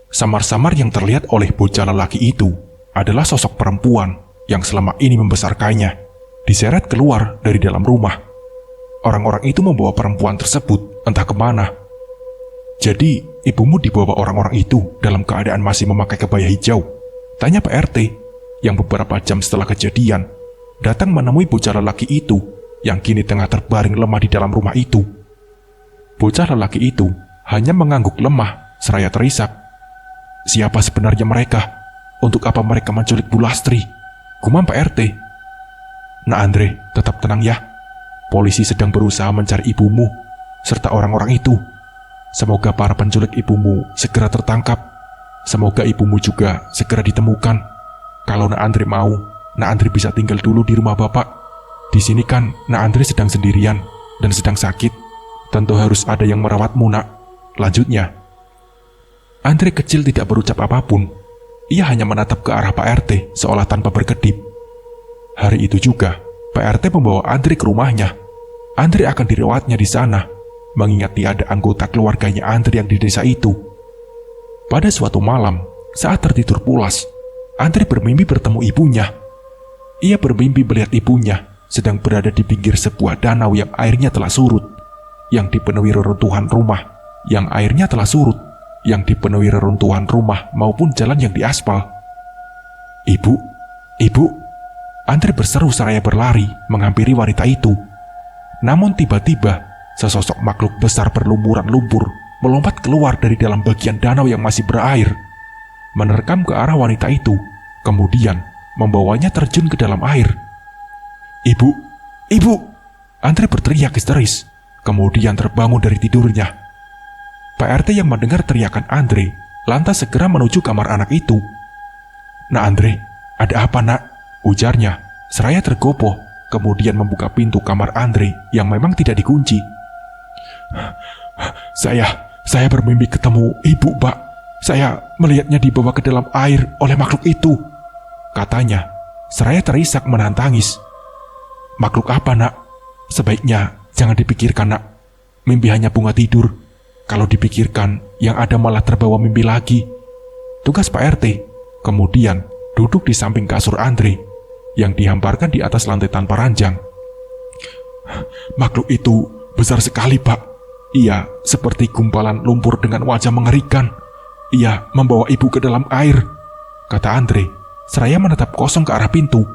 Samar-samar yang terlihat oleh bocah lelaki itu adalah sosok perempuan yang selama ini membesarkannya, diseret keluar dari dalam rumah. Orang-orang itu membawa perempuan tersebut entah kemana. "Jadi, ibumu dibawa orang-orang itu dalam keadaan masih memakai kebaya hijau?" tanya Pak RT, yang beberapa jam setelah kejadian datang menemui bocah lelaki itu yang kini tengah terbaring lemah di dalam rumah itu. Bocah lelaki itu hanya mengangguk lemah seraya terisak. "Siapa sebenarnya mereka? Untuk apa mereka menculik Bu Lastri?" gumam Pak RT. "Nak Andre, tetap tenang ya. Polisi sedang berusaha mencari ibumu serta orang-orang itu. Semoga para penculik ibumu segera tertangkap. Semoga ibumu juga segera ditemukan. Kalau Nak Andre mau, Nak Andre bisa tinggal dulu di rumah Bapak. Di sini kan Nak Andre sedang sendirian dan sedang sakit. Tentu harus ada yang merawatmu, Nak," lanjutnya. Andre kecil tidak berucap apapun. Ia hanya menatap ke arah Pak RT seolah tanpa berkedip. Hari itu juga, Pak RT membawa Andre ke rumahnya. Andre akan dirawatnya di sana, mengingat tiada anggota keluarganya Andre yang di desa itu. Pada suatu malam, saat tertidur pulas, Andre bermimpi bertemu ibunya. Ia bermimpi melihat ibunya sedang berada di pinggir sebuah danau yang airnya telah surut, yang dipenuhi reruntuhan rumah, maupun jalan yang diaspal. Ibu, Andre berseru seraya berlari menghampiri wanita itu. Namun tiba-tiba, sesosok makhluk besar berlumuran lumpur melompat keluar dari dalam bagian danau yang masih berair, menerkam ke arah wanita itu, kemudian membawanya terjun ke dalam air. Ibu! Andre berteriak histeris, kemudian terbangun dari tidurnya. Pak RT yang mendengar teriakan Andre lantas segera menuju kamar anak itu. "Nak Andre, ada apa, Nak?" ujarnya seraya tergopoh, kemudian membuka pintu kamar Andre yang memang tidak dikunci. Saya bermimpi ketemu ibu, Pak. Saya melihatnya dibawa ke dalam air oleh makhluk itu," katanya seraya terisak menahan tangis. "Makhluk apa, Nak? Sebaiknya jangan dipikirkan, Nak. Mimpi hanya bunga tidur. Kalau dipikirkan, yang ada malah terbawa mimpi lagi," tugas Pak RT. Kemudian duduk di samping kasur Andre yang dihamparkan di atas lantai tanpa ranjang. "Makhluk itu besar sekali, Pak. Ia seperti gumpalan lumpur dengan wajah mengerikan. Ia membawa ibu ke dalam air," kata Andre seraya menatap kosong ke arah pintu.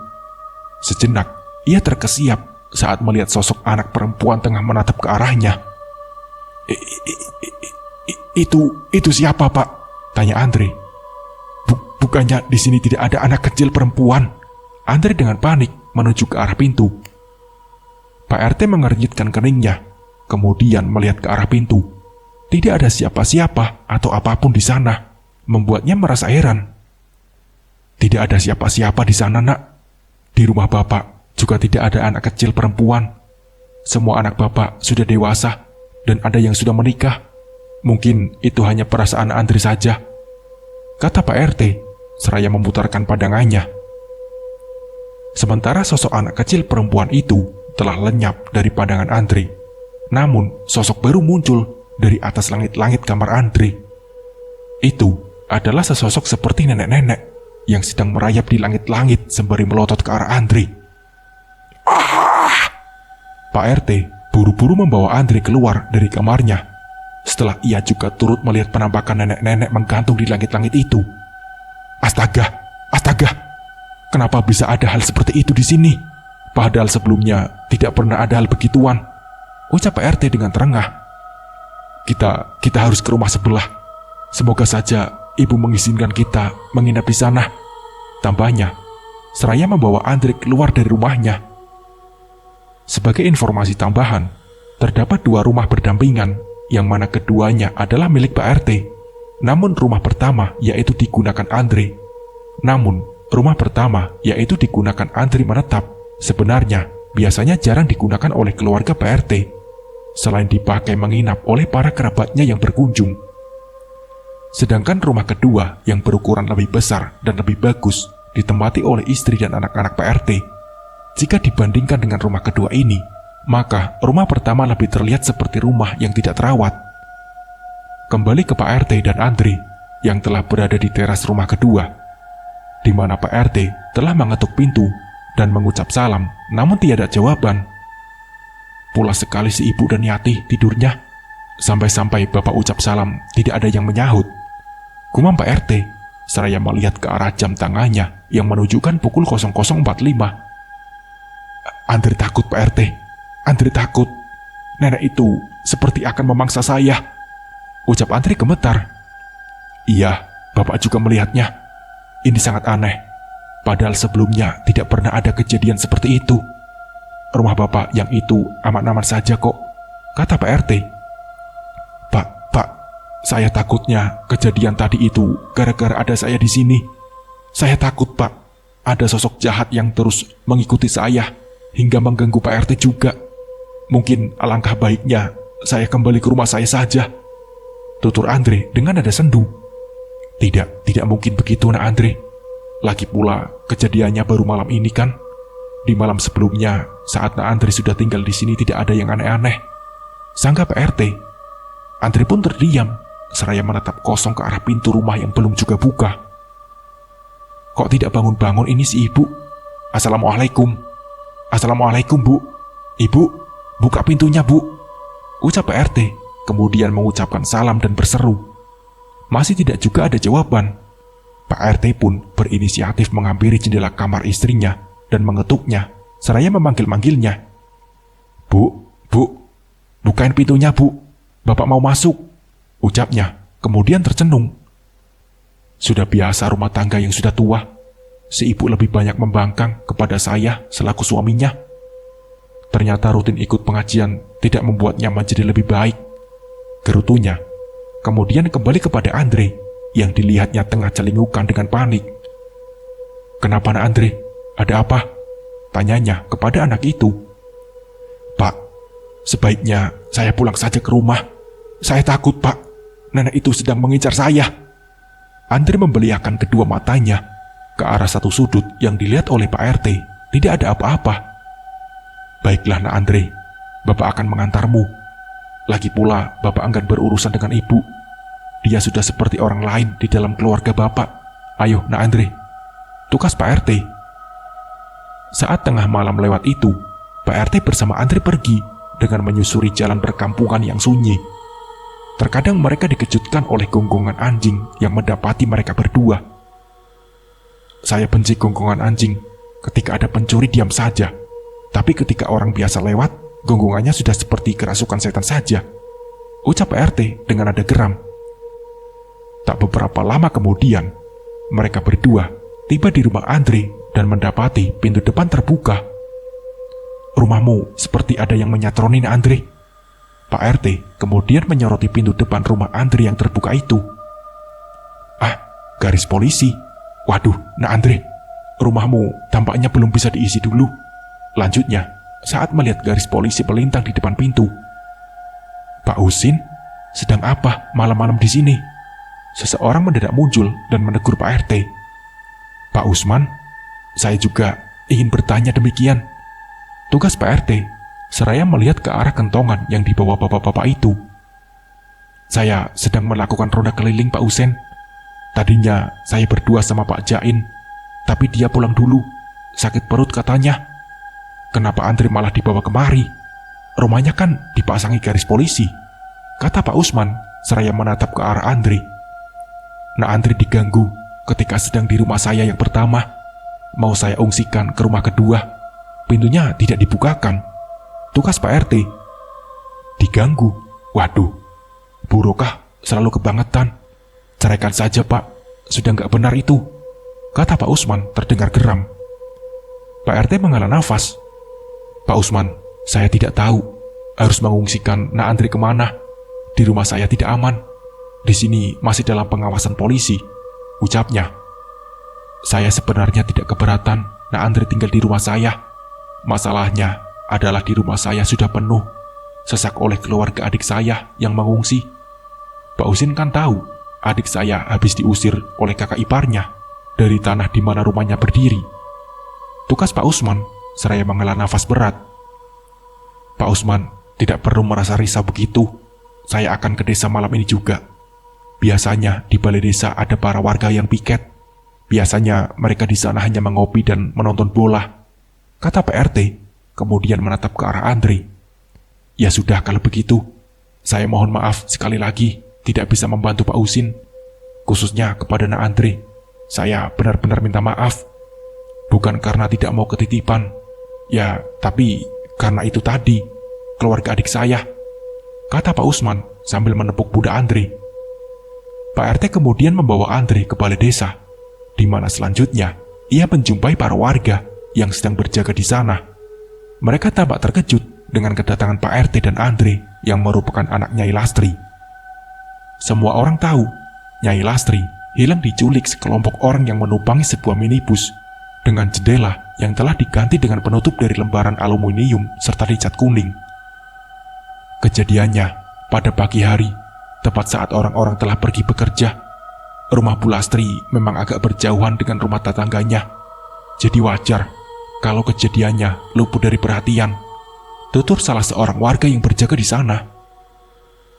Sejenak ia terkesiap saat melihat sosok anak perempuan tengah menatap ke arahnya. Itu siapa, Pak?" tanya Andre. Bukannya di sini tidak ada anak kecil perempuan?" Andre dengan panik menuju ke arah pintu. Pak RT mengernyitkan keningnya, kemudian melihat ke arah pintu. Tidak ada siapa-siapa atau apapun di sana, membuatnya merasa heran. "Tidak ada siapa-siapa di sana, Nak. Di rumah Bapak juga tidak ada anak kecil perempuan. Semua anak Bapak sudah dewasa dan ada yang sudah menikah. Mungkin itu hanya perasaan Andre saja," kata Pak RT seraya memutarkan pandangannya. Sementara sosok anak kecil perempuan itu telah lenyap dari pandangan Andre. Namun sosok baru muncul dari atas langit-langit kamar Andre. Itu adalah sesosok seperti nenek-nenek yang sedang merayap di langit-langit sembari melotot ke arah Andre. Pak RT buru-buru membawa Andre keluar dari kamarnya. Setelah ia juga turut melihat penampakan nenek-nenek menggantung di langit-langit itu. Astaga! Kenapa bisa ada hal seperti itu di sini? Padahal sebelumnya tidak pernah ada hal begituan, ucap Pak RT dengan terengah. Kita harus ke rumah sebelah. Semoga saja ibu mengizinkan kita menginap di sana, tambahnya seraya membawa Andre keluar dari rumahnya. Sebagai informasi tambahan, terdapat 2 rumah berdampingan, yang mana keduanya adalah milik Pak RT. Namun rumah pertama yaitu digunakan Andre menetap. Sebenarnya biasanya jarang digunakan oleh keluarga Pak RT, selain dipakai menginap oleh para kerabatnya yang berkunjung. Sedangkan rumah kedua yang berukuran lebih besar dan lebih bagus ditempati oleh istri dan anak-anak Pak RT. Jika dibandingkan dengan rumah kedua ini, maka rumah pertama lebih terlihat seperti rumah yang tidak terawat. Kembali ke Pak RT dan Andre yang telah berada di teras rumah kedua, di mana Pak RT telah mengetuk pintu dan mengucap salam, namun tiada jawaban. Pula sekali si ibu dan Yati tidurnya, sampai-sampai bapak ucap salam tidak ada yang menyahut. Gumam Pak RT, seraya melihat ke arah jam tangannya yang menunjukkan pukul 00.45. Andre takut Pak RT, Andre takut. Nenek itu seperti akan memangsa saya, ucap Andre gemetar. Iya, bapak juga melihatnya. Ini sangat aneh. Padahal sebelumnya tidak pernah ada kejadian seperti itu. Rumah bapak yang itu aman-aman saja kok, kata Pak RT. Pak, saya takutnya kejadian tadi itu gara-gara ada saya di sini. Saya takut, Pak. Ada sosok jahat yang terus mengikuti saya hingga mengganggu Pak RT juga. Mungkin alangkah baiknya saya kembali ke rumah saya saja, tutur Andre dengan nada sendu. Tidak mungkin begitu, Nak Andre. Lagi pula kejadiannya baru malam ini kan. Di malam sebelumnya, saat Nak Andre sudah tinggal di sini tidak ada yang aneh-aneh, sangka Pak RT. Andre pun terdiam, seraya menatap kosong ke arah pintu rumah yang belum juga buka. Kok tidak bangun-bangun ini si ibu? Assalamualaikum. Assalamualaikum, Bu. Ibu, buka pintunya, Bu, ucap Pak RT, kemudian mengucapkan salam dan berseru. Masih tidak juga ada jawaban. Pak RT pun berinisiatif menghampiri jendela kamar istrinya dan mengetuknya, seraya memanggil-manggilnya. Bu, bukain pintunya, Bu. Bapak mau masuk, ucapnya, kemudian tercenung. Sudah biasa rumah tangga yang sudah tua, si ibu lebih banyak membangkang kepada saya selaku suaminya. Ternyata rutin ikut pengajian tidak membuatnya menjadi lebih baik, gerutunya. Kemudian kembali kepada Andre yang dilihatnya tengah celingukan dengan panik. Kenapa, Nak Andre? Ada apa? Tanyanya kepada anak itu. Pak, sebaiknya saya pulang saja ke rumah. Saya takut, Pak. Nenek itu sedang mengincar saya. Andre membeliakan kedua matanya ke arah satu sudut yang dilihat oleh Pak RT. Tidak ada apa-apa. Baiklah, Nak Andre. Bapak akan mengantarmu. Lagi pula, Bapak enggan berurusan dengan ibu. Dia sudah seperti orang lain di dalam keluarga Bapak. Ayo, Nak Andre, tukas Pak RT. Saat tengah malam lewat itu, Pak RT bersama Andre pergi dengan menyusuri jalan perkampungan yang sunyi. Terkadang mereka dikejutkan oleh gonggongan anjing yang mendapati mereka berdua. Saya benci gonggongan anjing. Ketika ada pencuri diam saja, tapi ketika orang biasa lewat, gonggongannya sudah seperti kerasukan setan saja, ucap Pak RT dengan nada geram. Tak beberapa lama kemudian, mereka berdua tiba di rumah Andre dan mendapati pintu depan terbuka. Rumahmu seperti ada yang menyatroni, Nak Andre. Pak RT kemudian menyoroti pintu depan rumah Andre yang terbuka itu. Ah, garis polisi. Waduh, Nak Andre, rumahmu tampaknya belum bisa diisi dulu, lanjutnya saat melihat garis polisi melintang di depan pintu. Pak Husin, sedang apa malam-malam di sini? Seseorang mendadak muncul dan menegur Pak RT. Pak Usman, saya juga ingin bertanya demikian, tugas Pak RT, seraya melihat ke arah kentongan yang dibawa bapak-bapak itu. Saya sedang melakukan ronda keliling, Pak Husin. Tadinya saya berdua sama Pak Jain, tapi dia pulang dulu, sakit perut katanya. Kenapa Andre malah dibawa kemari? Rumahnya kan dipasangi garis polisi, kata Pak Usman seraya menatap ke arah Andre. Nah, Andre diganggu ketika sedang di rumah saya yang pertama. Mau saya ungsikan ke rumah kedua, pintunya tidak dibukakan, tugas Pak RT. Diganggu? Waduh, Bu Rokah selalu kebangetan. Ceraikan saja, Pak, sudah nggak benar itu, kata Pak Usman terdengar geram. Pak RT menghela nafas. Pak Usman, saya tidak tahu harus mengungsikan Nak Andre kemana. Di rumah saya tidak aman. Di sini masih dalam pengawasan polisi, ucapnya. Saya sebenarnya tidak keberatan Nak Andre tinggal di rumah saya. Masalahnya adalah di rumah saya sudah penuh, sesak oleh keluarga adik saya yang mengungsi. Pak Husin kan tahu adik saya habis diusir oleh kakak iparnya dari tanah di mana rumahnya berdiri. Tugas Pak Usman seraya menghela nafas berat. Pak Usman tidak perlu merasa risau begitu. Saya akan ke desa malam ini juga. Biasanya di balai desa ada para warga yang piket. Biasanya mereka di sana hanya mengopi dan menonton bola, kata Pak RT, kemudian menatap ke arah Andre. Ya sudah kalau begitu, saya mohon maaf sekali lagi tidak bisa membantu Pak Usin, khususnya kepada Nak Andre. Saya benar-benar minta maaf. Bukan karena tidak mau ketitipan, ya tapi karena itu tadi, keluarga adik saya, kata Pak Usman sambil menepuk pundak Andre. Pak RT kemudian membawa Andre ke balai desa, di mana selanjutnya ia menjumpai para warga yang sedang berjaga di sana. Mereka tampak terkejut dengan kedatangan Pak RT dan Andre yang merupakan anak Nyai Lastri. Semua orang tahu Nyai Lastri hilang diculik sekelompok orang yang menumpangi sebuah minibus dengan jendela yang telah diganti dengan penutup dari lembaran aluminium serta dicat kuning. Kejadiannya pada pagi hari, tepat saat orang-orang telah pergi bekerja. Rumah Bu Lastri memang agak berjauhan dengan rumah tetangganya, jadi wajar kalau kejadiannya luput dari perhatian, tutur salah seorang warga yang berjaga di sana.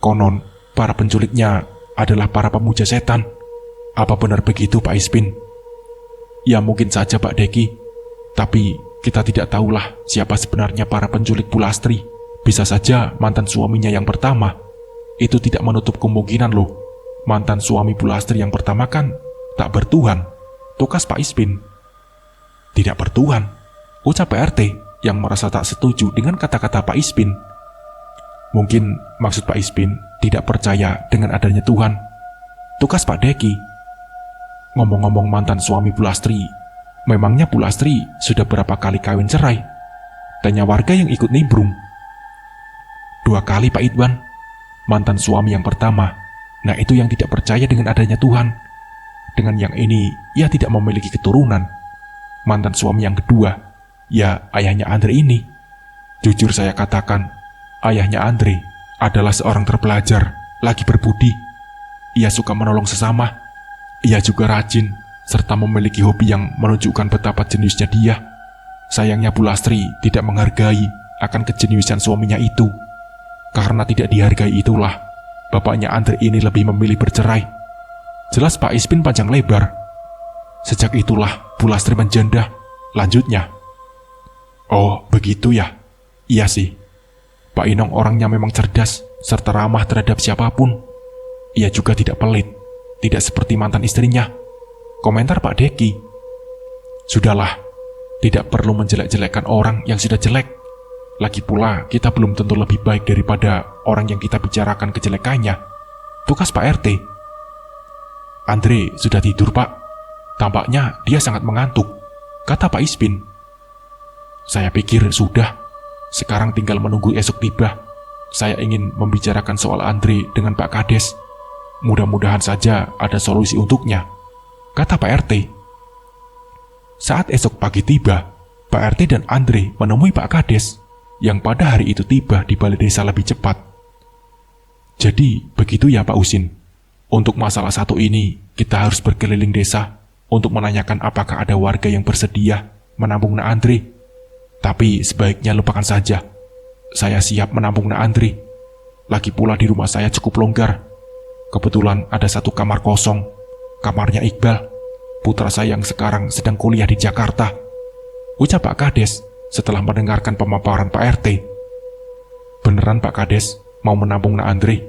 Konon, para penculiknya adalah para pemuja setan. Apa benar begitu, Pak Ispin? Ya mungkin saja, Pak Deki. Tapi kita tidak tahulah siapa sebenarnya para penculik Bu Lastri. Bisa saja mantan suaminya yang pertama. Itu tidak menutup kemungkinan loh. Mantan suami Bu Lastri yang pertama kan tak bertuhan, tukas Pak Ispin. Tidak bertuhan, ucap Pak RT yang merasa tak setuju dengan kata-kata Pak Ispin. Mungkin maksud Pak Ispin tidak percaya dengan adanya Tuhan, tukas Pak Deki. Ngomong-ngomong mantan suami Bu Lastri, memangnya Bu Lastri sudah berapa kali kawin cerai? Tanya warga yang ikut nimbrung. 2 kali, Pak Idwan. Mantan suami yang pertama, nah itu yang tidak percaya dengan adanya Tuhan. Dengan yang ini, ia tidak memiliki keturunan. Mantan suami yang kedua, ya ayahnya Andre ini. Jujur saya katakan, ayahnya Andre adalah seorang terpelajar, lagi berbudi. Ia suka menolong sesama. Ia juga rajin, serta memiliki hobi yang menunjukkan betapa jeniusnya dia. Sayangnya Bu Lastri tidak menghargai akan kejeniusan suaminya itu. Karena tidak dihargai itulah, bapaknya Andre ini lebih memilih bercerai. Jelas Pak Ispin panjang lebar. Sejak itulah Bu Lastri menjanda, lanjutnya. Oh begitu ya, iya sih. Pak Inong orangnya memang cerdas, serta ramah terhadap siapapun. Ia juga tidak pelit, tidak seperti mantan istrinya, komentar Pak Deki. Sudahlah, tidak perlu menjelek-jelekkan orang yang sudah jelek. Lagi pula kita belum tentu lebih baik daripada orang yang kita bicarakan kejelekannya, tukas Pak RT. Andre sudah tidur, Pak. Tampaknya dia sangat mengantuk, kata Pak Ispin. Saya pikir sudah. Sekarang tinggal menunggu esok tiba. Saya ingin membicarakan soal Andre dengan Pak Kades. Mudah-mudahan saja ada solusi untuknya, kata Pak RT. Saat esok pagi tiba, Pak RT dan Andre menemui Pak Kades yang pada hari itu tiba di balai desa lebih cepat. Jadi begitu ya Pak Usin. Untuk masalah satu ini, kita harus berkeliling desa untuk menanyakan apakah ada warga yang bersedia menampung Nak Andre. Tapi sebaiknya lupakan saja. Saya siap menampung Nak Andre. Lagi pula di rumah saya cukup longgar. Kebetulan ada 1 kamar kosong, kamarnya Iqbal, putra saya yang sekarang sedang kuliah di Jakarta, ucap Pak Kades setelah mendengarkan pemaparan Pak RT. Beneran Pak Kades mau menampung Nak Andre?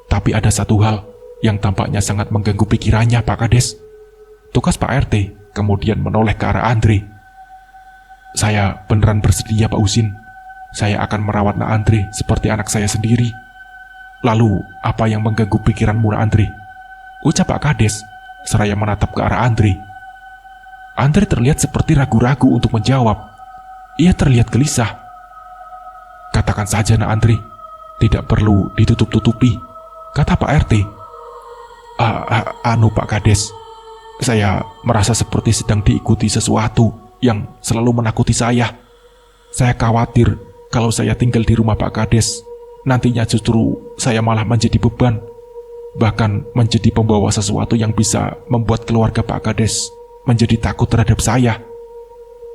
Tapi ada satu hal yang tampaknya sangat mengganggu pikirannya Pak Kades, tukas Pak RT kemudian menoleh ke arah Andre. Saya beneran bersedia Pak Usin. Saya akan merawat Nak Andre seperti anak saya sendiri. Lalu apa yang mengganggu pikiranmu Nak Andre? Ucap Pak Kades seraya menatap ke arah Andre. Andre terlihat seperti ragu-ragu untuk menjawab. Ia terlihat gelisah. Katakan saja Nak Andre, tidak perlu ditutup-tutupi, kata Pak RT. Anu Pak Kades, saya merasa seperti sedang diikuti sesuatu yang selalu menakuti saya. Saya khawatir kalau saya tinggal di rumah Pak Kades, nantinya justru saya malah menjadi beban, bahkan menjadi pembawa sesuatu yang bisa membuat keluarga Pak Kades menjadi takut terhadap saya,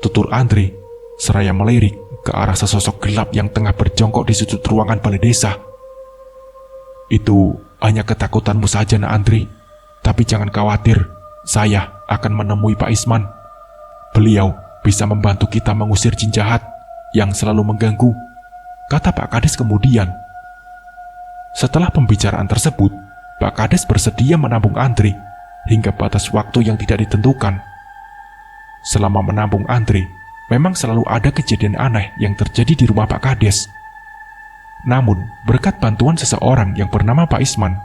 tutur Andre seraya melirik ke arah sesosok gelap yang tengah berjongkok di sudut ruangan balai desa. Itu hanya ketakutanmu saja, Nak Andri. Tapi jangan khawatir, saya akan menemui Pak Isman. Beliau bisa membantu kita mengusir jin jahat yang selalu mengganggu, kata Pak Kades kemudian. Setelah pembicaraan tersebut, Pak Kades bersedia menampung Andri hingga batas waktu yang tidak ditentukan. Selama menampung Andri, memang selalu ada kejadian aneh yang terjadi di rumah Pak Kades. Namun, berkat bantuan seseorang yang bernama Pak Isman,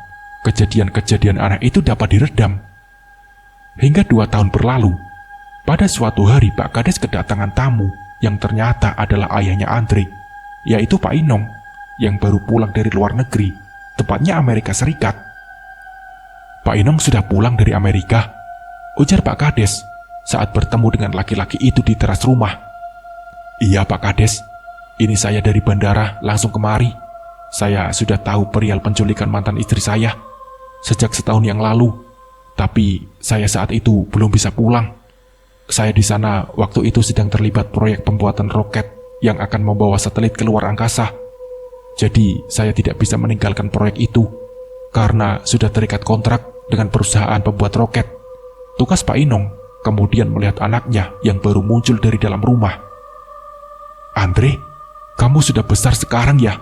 kejadian-kejadian aneh itu dapat diredam. Hingga 2 tahun berlalu, pada suatu hari Pak Kades kedatangan tamu yang ternyata adalah ayahnya Andri, yaitu Pak Inong, yang baru pulang dari luar negeri, tepatnya Amerika Serikat. Pak Inong sudah pulang dari Amerika, ujar Pak Kades saat bertemu dengan laki-laki itu di teras rumah. Iya Pak Kades, ini saya dari bandara langsung kemari. Saya sudah tahu perihal penculikan mantan istri saya sejak setahun yang lalu, tapi saya saat itu belum bisa pulang. Saya di sana waktu itu sedang terlibat proyek pembuatan roket yang akan membawa satelit ke luar angkasa. Jadi saya tidak bisa meninggalkan proyek itu karena sudah terikat kontrak dengan perusahaan pembuat roket, tukas Pak Inong kemudian melihat anaknya yang baru muncul dari dalam rumah. Andre, kamu sudah besar sekarang ya?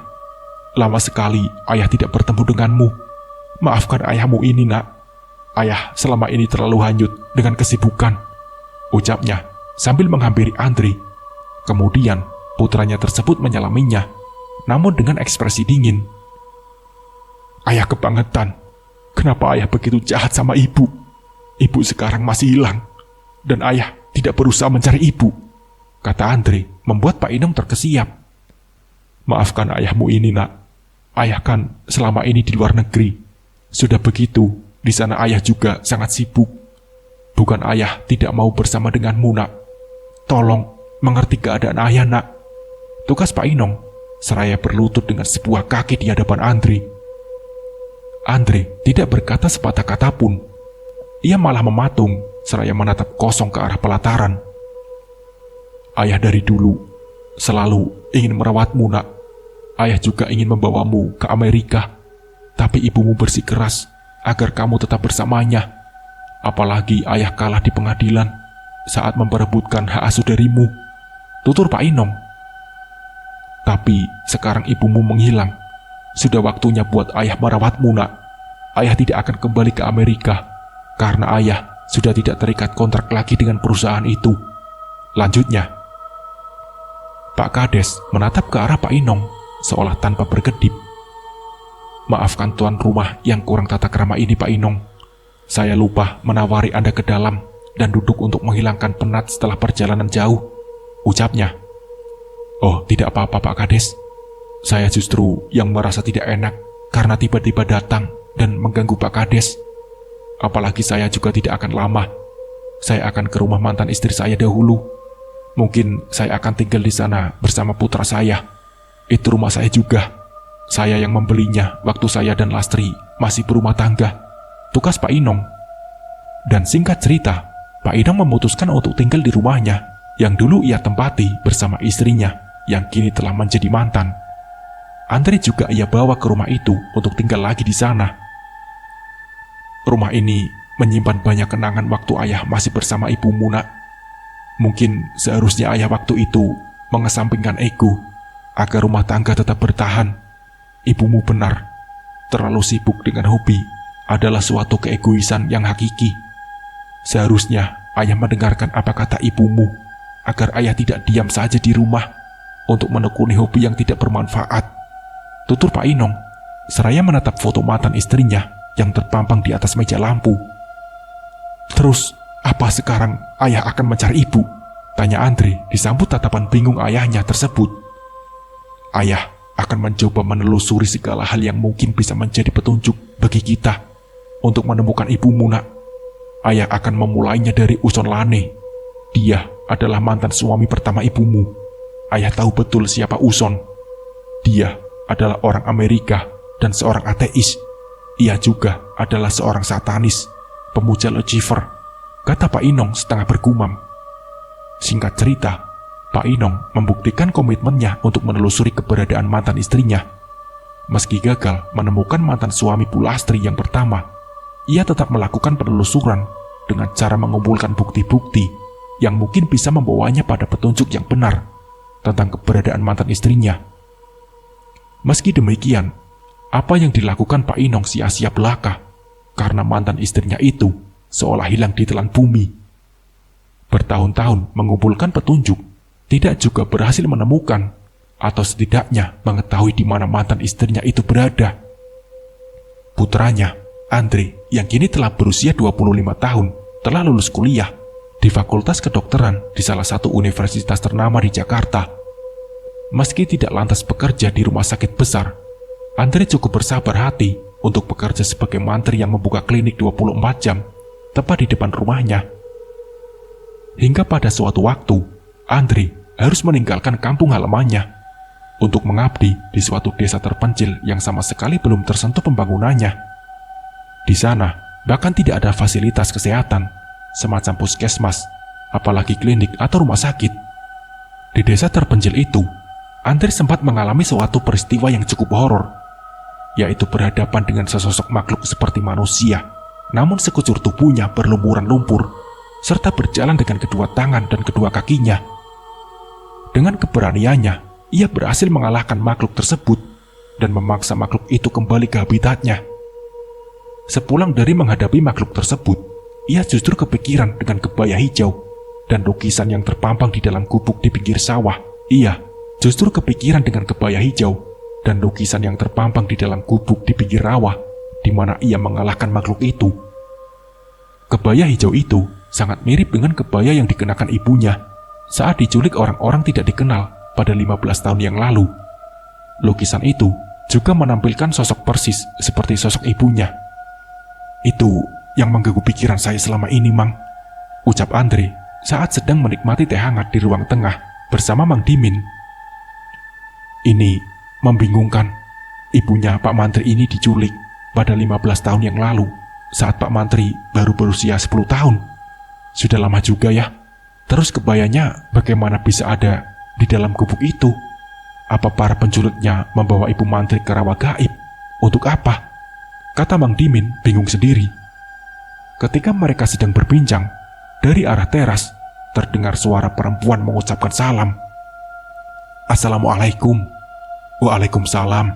Lama sekali ayah tidak bertemu denganmu. Maafkan ayahmu ini, Nak. Ayah selama ini terlalu hanyut dengan kesibukan, ucapnya sambil menghampiri Andri. Kemudian putranya tersebut menyalaminya, namun dengan ekspresi dingin. Ayah kebangetan. Kenapa ayah begitu jahat sama ibu? Ibu sekarang masih hilang, dan ayah tidak berusaha mencari ibu, kata Andri, membuat Pak Inong terkesiap. Maafkan ayahmu ini, Nak. Ayah kan selama ini di luar negeri. Sudah begitu, di sana ayah juga sangat sibuk. Bukan ayah tidak mau bersama denganmu, Nak. Tolong mengerti keadaan ayah, Nak, tukas Pak Inong, seraya berlutut dengan sebuah kaki di hadapan Andri. Andri tidak berkata sepatah kata pun. Ia malah mematung, seraya menatap kosong ke arah pelataran. Ayah dari dulu selalu ingin merawatmu, Nak. Ayah juga ingin membawamu ke Amerika, tapi ibumu bersikeras agar kamu tetap bersamanya. Apalagi ayah kalah di pengadilan saat memperebutkan hak asuh darimu, tutur Pak Inong. Tapi sekarang ibumu menghilang. Sudah waktunya buat ayah merawatmu, Nak. Ayah tidak akan kembali ke Amerika karena ayah sudah tidak terikat kontrak lagi dengan perusahaan itu, lanjutnya. Pak Kades menatap ke arah Pak Inong seolah tanpa berkedip. Maafkan tuan rumah yang kurang tata krama ini, Pak Inong. Saya lupa menawari Anda ke dalam dan duduk untuk menghilangkan penat setelah perjalanan jauh, ucapnya. Oh, tidak apa-apa Pak Kades. Saya justru yang merasa tidak enak karena tiba-tiba datang dan mengganggu Pak Kades. Apalagi saya juga tidak akan lama. Saya akan ke rumah mantan istri saya dahulu. Mungkin saya akan tinggal di sana bersama putra saya. Itu rumah saya juga. Saya yang membelinya waktu saya dan Lastri masih berumah tangga, tukas Pak Inong. Dan singkat cerita, Pak Inong memutuskan untuk tinggal di rumahnya yang dulu ia tempati bersama istrinya yang kini telah menjadi mantan. Andri juga ia bawa ke rumah itu untuk tinggal lagi di sana. Rumah ini menyimpan banyak kenangan waktu ayah masih bersama ibumu, Nak. Mungkin seharusnya ayah waktu itu mengesampingkan ego agar rumah tangga tetap bertahan. Ibumu benar, terlalu sibuk dengan hobi adalah suatu keegoisan yang hakiki. Seharusnya ayah mendengarkan apa kata ibumu agar ayah tidak diam saja di rumah untuk menekuni hobi yang tidak bermanfaat, tutur Pak Inong, seraya menatap foto mantan istrinya yang terpampang di atas meja lampu. Terus, apa sekarang ayah akan mencari ibu? Tanya Andri disambut tatapan bingung ayahnya tersebut. Ayah akan mencoba menelusuri segala hal yang mungkin bisa menjadi petunjuk bagi kita untuk menemukan ibumu, Nak. Ayah akan memulainya dari Uson Lane. Dia adalah mantan suami pertama ibumu. Ayah tahu betul siapa Uson. Dia adalah orang Amerika dan seorang ateis. Ia juga adalah seorang satanis, pemuja Lucifer, kata Pak Inong setengah bergumam. Singkat cerita, Pak Inong membuktikan komitmennya untuk menelusuri keberadaan mantan istrinya. Meski gagal menemukan mantan suami Bu Lastri yang pertama, ia tetap melakukan penelusuran dengan cara mengumpulkan bukti-bukti yang mungkin bisa membawanya pada petunjuk yang benar tentang keberadaan mantan istrinya. Meski demikian, apa yang dilakukan Pak Inong sia-sia belaka karena mantan istrinya itu seolah hilang di telan bumi. Bertahun-tahun mengumpulkan petunjuk tidak juga berhasil menemukan atau setidaknya mengetahui di mana mantan istrinya itu berada. Putranya, Andre, yang kini telah berusia 25 tahun, telah lulus kuliah di Fakultas Kedokteran di salah satu universitas ternama di Jakarta. Meski tidak lantas bekerja di rumah sakit besar, Andre cukup bersabar hati untuk bekerja sebagai mantri yang membuka klinik 24 jam tepat di depan rumahnya. Hingga pada suatu waktu, Andre harus meninggalkan kampung halamannya untuk mengabdi di suatu desa terpencil yang sama sekali belum tersentuh pembangunannya. Di sana, bahkan tidak ada fasilitas kesehatan, semacam puskesmas, apalagi klinik atau rumah sakit. Di desa terpencil itu, Andre sempat mengalami suatu peristiwa yang cukup horor, yaitu berhadapan dengan sesosok makhluk seperti manusia, namun sekujur tubuhnya berlumuran lumpur, serta berjalan dengan kedua tangan dan kedua kakinya. Dengan keberaniannya, ia berhasil mengalahkan makhluk tersebut dan memaksa makhluk itu kembali ke habitatnya. Sepulang dari menghadapi makhluk tersebut, ia justru kepikiran dengan kebaya hijau dan lukisan yang terpampang di dalam gubuk di pinggir sawah. Ia justru kepikiran dengan kebaya hijau dan lukisan yang terpampang di dalam gubuk di pinggir rawa, di mana ia mengalahkan makhluk itu. Kebaya hijau itu sangat mirip dengan kebaya yang dikenakan ibunya saat diculik orang-orang tidak dikenal pada 15 tahun yang lalu. Lukisan itu juga menampilkan sosok persis seperti sosok ibunya. Itu yang mengganggu pikiran saya selama ini, Mang, ucap Andre saat sedang menikmati teh hangat di ruang tengah bersama Mang Dimin. Ini membingungkan. Ibunya Pak Mantri ini diculik pada 15 tahun yang lalu saat Pak Mantri baru berusia 10 tahun. Sudah lama juga ya. Terus kebayanya bagaimana bisa ada di dalam gubuk itu? Apa para penculiknya membawa Ibu Mantri ke rawa gaib? Untuk apa? Kata Mang Dimin bingung sendiri. Ketika mereka sedang berbincang, dari arah teras terdengar suara perempuan mengucapkan salam. Assalamualaikum. Waalaikumsalam.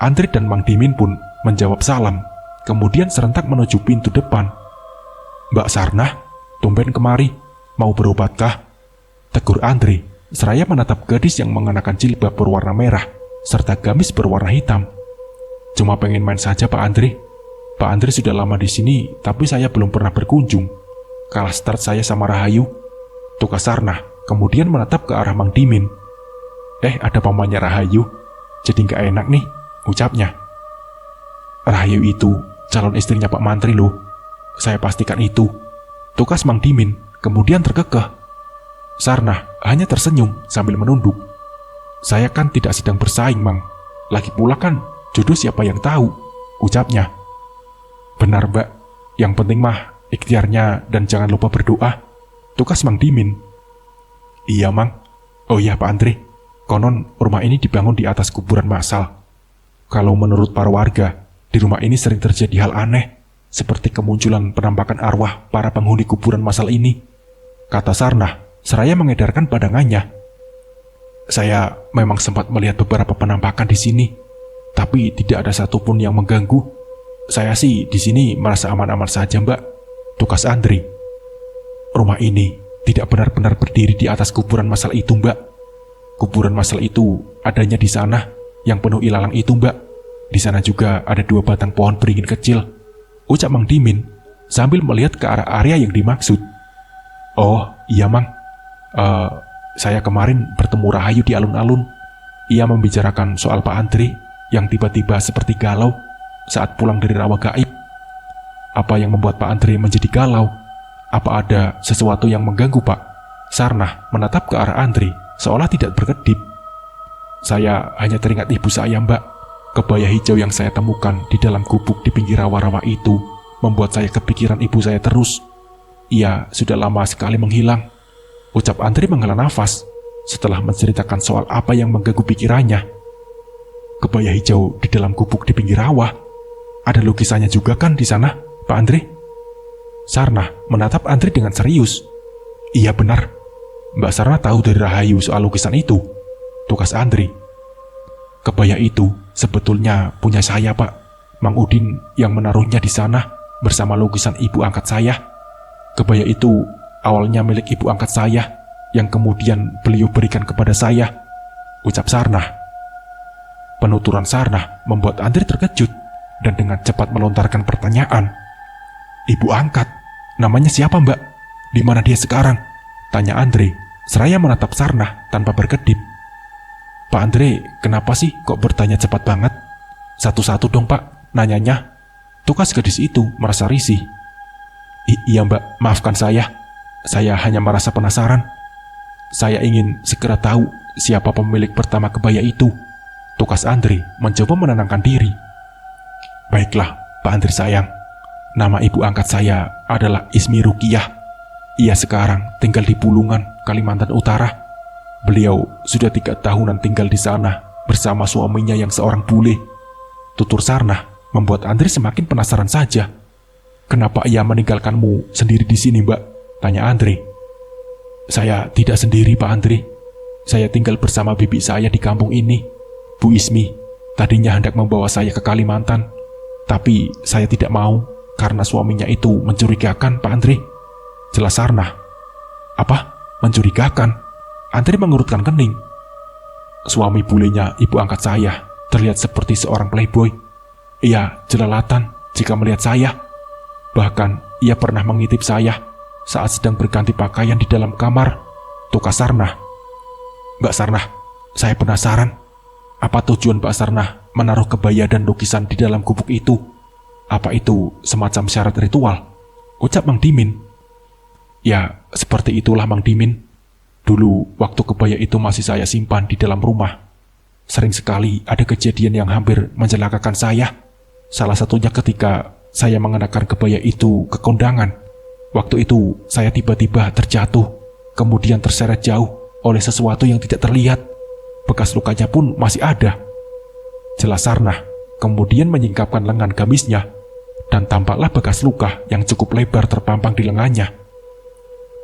Andre dan Mang Dimin pun menjawab salam, kemudian serentak menuju pintu depan. Mbak Sarnah, tumben kemari, mau berobatkah? Tegur Andre, seraya menatap gadis yang mengenakan jilbab berwarna merah, serta gamis berwarna hitam. Cuma pengen main saja Pak Andre. Pak Andre sudah lama di sini, tapi saya belum pernah berkunjung. Kalah start saya sama Rahayu. Tukas Sarnah, kemudian menatap ke arah Mang Dimin. Ada pamannya Rahayu, jadi nggak enak nih, ucapnya. Rahayu itu calon istrinya Pak Mantri loh. Saya pastikan itu. Tukas Mang Dimin, kemudian terkekeh. Sarnah hanya tersenyum sambil menunduk. Saya kan tidak sedang bersaing, Mang. Lagi pula kan jodoh siapa yang tahu, ucapnya. Benar, Mbak. Yang penting mah ikhtiarnya dan jangan lupa berdoa, tukas Mang Dimin. Iya, Mang. Oh iya, Pak Andre. Konon rumah ini dibangun di atas kuburan massal. Kalau menurut para warga, di rumah ini sering terjadi hal aneh, seperti kemunculan penampakan arwah para penghuni kuburan massal ini, kata Sarnah, seraya mengedarkan pandangannya. Saya memang sempat melihat beberapa penampakan di sini, tapi tidak ada satupun yang mengganggu. Saya sih di sini merasa aman-aman saja, Mbak, tukas Andre. Rumah ini tidak benar-benar berdiri di atas kuburan massal itu, Mbak. Kuburan massal itu adanya di sana, yang penuh ilalang itu, Mbak. Di sana juga ada 2 batang pohon beringin kecil, ucap Mang Dimin sambil melihat ke arah area yang dimaksud. Oh iya, Mang. Saya kemarin bertemu Rahayu di alun-alun. Ia membicarakan soal Pak Andre yang tiba-tiba seperti galau saat pulang dari rawa gaib. Apa yang membuat Pak Andre menjadi galau? Apa ada sesuatu yang mengganggu, Pak? Sarnah menatap ke arah Andre seolah tidak berkedip. Saya hanya teringat ibu saya, Mbak. Kebaya hijau yang saya temukan di dalam gubuk di pinggir rawa-rawa itu membuat saya kepikiran ibu saya terus. Ia sudah lama sekali menghilang, ucap Andre menghela nafas setelah menceritakan soal apa yang mengganggu pikirannya. kebaya hijau di dalam gubuk di pinggir rawa. Ada lukisannya juga kan di sana, Pak Andre? Sarnah menatap Andre dengan serius. Iya benar. Mbak Sarnah tahu dari Rahayu soal lukisan itu, tukas Andre. Kebaya itu sebetulnya punya saya, Pak. Mang Udin yang menaruhnya di sana bersama lukisan ibu angkat saya. Kebaya itu awalnya milik ibu angkat saya, yang kemudian beliau berikan kepada saya, ucap Sarnah. Penuturan Sarnah membuat Andre terkejut dan dengan cepat melontarkan pertanyaan. Ibu angkat? Namanya siapa, Mbak? Di mana dia sekarang? Tanya Andre, seraya menatap Sarnah tanpa berkedip. Pak Andre, kenapa sih kok bertanya cepat banget? Satu-satu dong, Pak, nanyanya. Tukas gadis itu merasa risih. Iya, Mbak, maafkan saya. Saya hanya merasa penasaran. Saya ingin segera tahu siapa pemilik pertama kebaya itu. Tukas Andre mencoba menenangkan diri. Baiklah, Pak Andre sayang. Nama ibu angkat saya adalah Ismi Rukiah. Ia sekarang tinggal di Bulungan, Kalimantan Utara. Beliau sudah 3 tahunan tinggal di sana bersama suaminya yang seorang bule. Tutur Sarnah membuat Andre semakin penasaran saja. Kenapa ia meninggalkanmu sendiri di sini, Mbak? Tanya Andre. Saya tidak sendiri, Pak Andre. Saya tinggal bersama bibi saya di kampung ini. Bu Ismi tadinya hendak membawa saya ke Kalimantan, tapi saya tidak mau karena suaminya itu mencurigakan, Pak Andre. Jelas Sarnah. Apa? Mencurigakan? Andre mengurutkan kening. Suami bulenya ibu angkat saya terlihat seperti seorang playboy. Ia jelalatan jika melihat saya. Bahkan ia pernah mengintip saya saat sedang berganti pakaian di dalam kamar, tukas Sarnah. Mbak Sarnah, saya penasaran. Apa tujuan Mbak Sarnah menaruh kebaya dan lukisan di dalam gubuk itu? Apa itu semacam syarat ritual? Ucap Mang Dimin. Ya, seperti itulah Mang Dimin. Dulu waktu kebaya itu masih saya simpan di dalam rumah. Sering sekali ada kejadian yang hampir mencelakakan saya. Salah satunya ketika saya mengenakan kebaya itu ke kondangan. Waktu itu saya tiba-tiba terjatuh, kemudian terseret jauh oleh sesuatu yang tidak terlihat. Bekas lukanya pun masih ada. Jelas Sarnah kemudian menyingkapkan lengan gamisnya, dan tampaklah bekas luka yang cukup lebar terpampang di lengannya.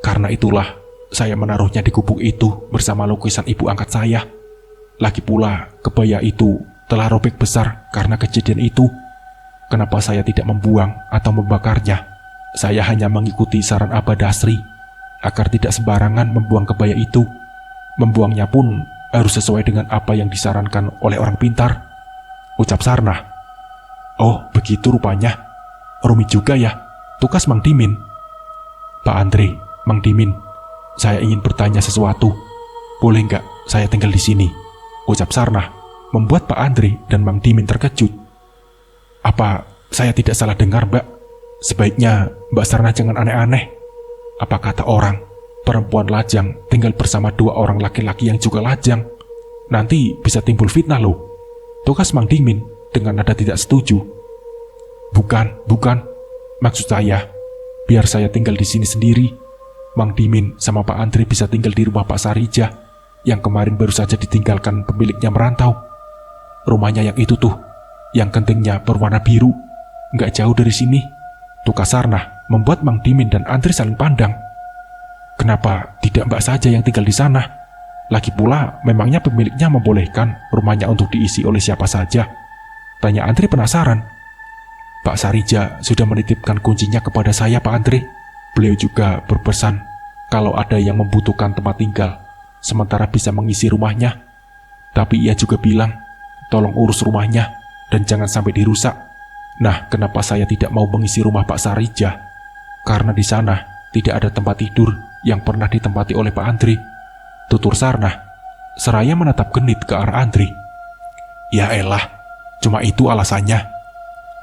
Karena itulah saya menaruhnya di gubuk itu bersama lukisan ibu angkat saya. Lagi pula kebaya itu telah robek besar karena kejadian itu. Kenapa saya tidak membuang atau membakarnya? Saya hanya mengikuti saran Abah Dasri agar tidak sembarangan membuang kebaya itu. Membuangnya pun harus sesuai dengan apa yang disarankan oleh orang pintar, ucap Sarnah. Oh, begitu rupanya. Rumit juga ya, tukas Mang Dimin. Pak Andre, Mang Dimin, saya ingin bertanya sesuatu. Boleh nggak saya tinggal di sini? Ucap Sarnah, membuat Pak Andre dan Mang Dimin terkejut. Apa saya tidak salah dengar, Mbak? Sebaiknya Mbak Sarnah jangan aneh-aneh. Apa kata orang, perempuan lajang tinggal bersama 2 orang laki-laki yang juga lajang. Nanti bisa timbul fitnah loh. Tukas Mang Dimin dengan nada tidak setuju. Bukan. Maksud saya, biar saya tinggal di sini sendiri. Mang Dimin sama Pak Andre bisa tinggal di rumah Pak Sarija yang kemarin baru saja ditinggalkan pemiliknya merantau. Rumahnya yang itu tuh, yang gentingnya berwarna biru, nggak jauh dari sini. Tukas Sarnah membuat Mang Dimin dan Andre saling pandang. Kenapa tidak Mbak saja yang tinggal di sana? Lagi pula, memangnya pemiliknya membolehkan rumahnya untuk diisi oleh siapa saja? Tanya Andre penasaran. Pak Sarija sudah menitipkan kuncinya kepada saya, Pak Andre. Beliau juga berpesan kalau ada yang membutuhkan tempat tinggal, sementara bisa mengisi rumahnya. Tapi ia juga bilang, tolong urus rumahnya dan jangan sampai dirusak. Nah, kenapa saya tidak mau mengisi rumah Pak Sarija? Karena di sana tidak ada tempat tidur yang pernah ditempati oleh Pak Andre, tutur Sarnah, seraya menatap genit ke arah Andre. Ya elah, cuma itu alasannya.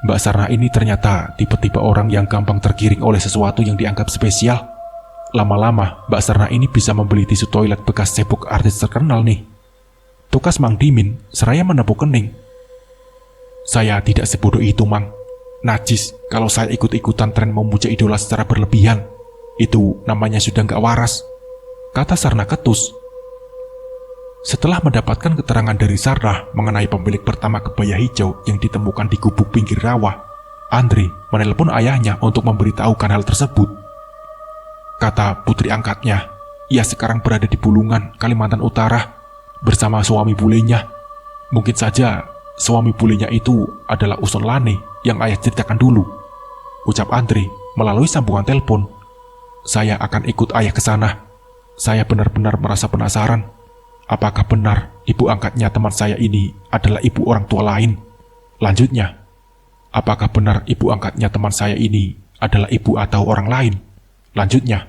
Mbak Sarnah ini ternyata tipe-tipe orang yang gampang tergiring oleh sesuatu yang dianggap spesial. Lama-lama, Mbak Sarnah ini bisa membeli tisu toilet bekas cebok artis terkenal nih. Tukas Mang Dimin seraya menepuk kening. Saya tidak sebodoh itu, Mang. Najis kalau saya ikut-ikutan tren memuja idola secara berlebihan. Itu namanya sudah nggak waras, kata Sarnah ketus. Setelah mendapatkan keterangan dari Sarah mengenai pemilik pertama kebaya hijau yang ditemukan di gubuk pinggir rawa, Andri menelpon ayahnya untuk memberitahukan hal tersebut. Kata putri angkatnya, ia sekarang berada di Bulungan, Kalimantan Utara, bersama suami bulenya. Mungkin saja suami bulenya itu adalah Uson Lane yang ayah ceritakan dulu, ucap Andri melalui sambungan telepon. Saya akan ikut ayah ke sana. Saya benar-benar merasa penasaran. Apakah benar ibu angkatnya teman saya ini adalah ibu orang tua lain? Lanjutnya, apakah benar ibu angkatnya teman saya ini adalah ibu atau orang lain? Lanjutnya,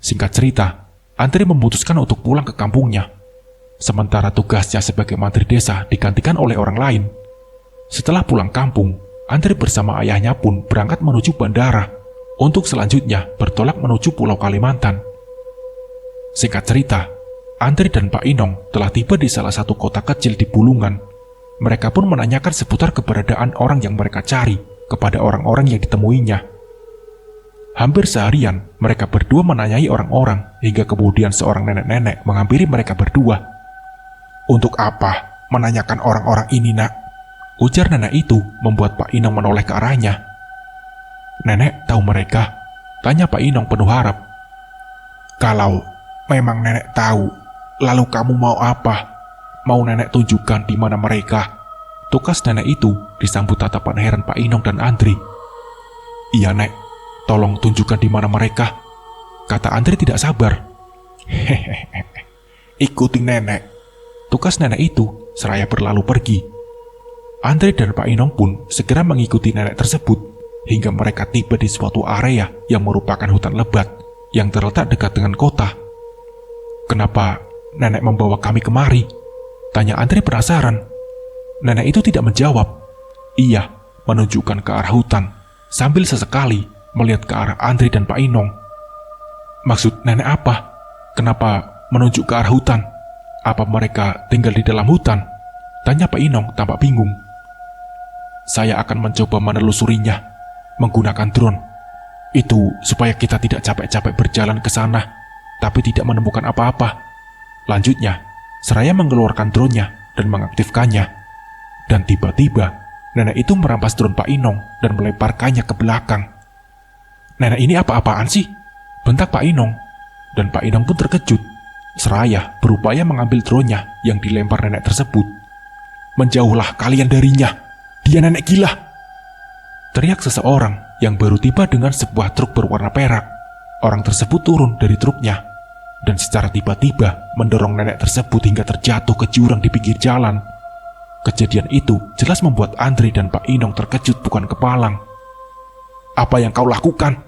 singkat cerita, Andri memutuskan untuk pulang ke kampungnya. Sementara tugasnya sebagai mantri desa digantikan oleh orang lain. Setelah pulang kampung, Andri bersama ayahnya pun berangkat menuju bandara untuk selanjutnya bertolak menuju Pulau Kalimantan. Singkat cerita, Andri dan Pak Inong telah tiba di salah satu kota kecil di Bulungan. Mereka pun menanyakan seputar keberadaan orang yang mereka cari kepada orang-orang yang ditemuinya. Hampir seharian, mereka berdua menanyai orang-orang hingga kemudian seorang nenek-nenek menghampiri mereka berdua. "Untuk apa menanyakan orang-orang ini, nak?" ujar nenek itu membuat Pak Inong menoleh ke arahnya. "Nenek tahu mereka?" tanya Pak Inong penuh harap. "Kalau memang nenek tahu, lalu kamu mau apa? Mau nenek tunjukkan di mana mereka?" Tukas nenek itu disambut tatapan heran Pak Inong dan Andri. "Iya, Nek, tolong tunjukkan di mana mereka," kata Andri tidak sabar. "Hehehe, ikuti nenek," tukas nenek itu seraya berlalu pergi. Andri dan Pak Inong pun segera mengikuti nenek tersebut hingga mereka tiba di suatu area yang merupakan hutan lebat yang terletak dekat dengan kota. "Kenapa nenek membawa kami kemari?" tanya Andri penasaran. Nenek itu tidak menjawab. Ia menunjukkan ke arah hutan sambil sesekali melihat ke arah Andri dan Pak Inong. "Maksud nenek apa? Kenapa menunjuk ke arah hutan? Apa mereka tinggal di dalam hutan?" tanya Pak Inong tampak bingung. "Saya akan mencoba menelusurinya menggunakan drone. Itu supaya kita tidak capek-capek berjalan ke sana tapi tidak menemukan apa-apa," lanjutnya seraya mengeluarkan drone-nya dan mengaktifkannya. Dan tiba-tiba nenek itu merampas drone Pak Inong dan melemparkannya ke belakang. "Nenek ini apa-apaan sih?" bentak Pak Inong. Dan Pak Inong pun terkejut seraya berupaya mengambil drone-nya yang dilempar nenek tersebut. "Menjauhlah kalian darinya, dia nenek gila!" teriak seseorang yang baru tiba dengan sebuah truk berwarna perak. Orang tersebut turun dari truknya dan secara tiba-tiba mendorong nenek tersebut hingga terjatuh ke jurang di pinggir jalan. Kejadian itu jelas membuat Andri dan Pak Inong terkejut bukan kepalang. "Apa yang kau lakukan?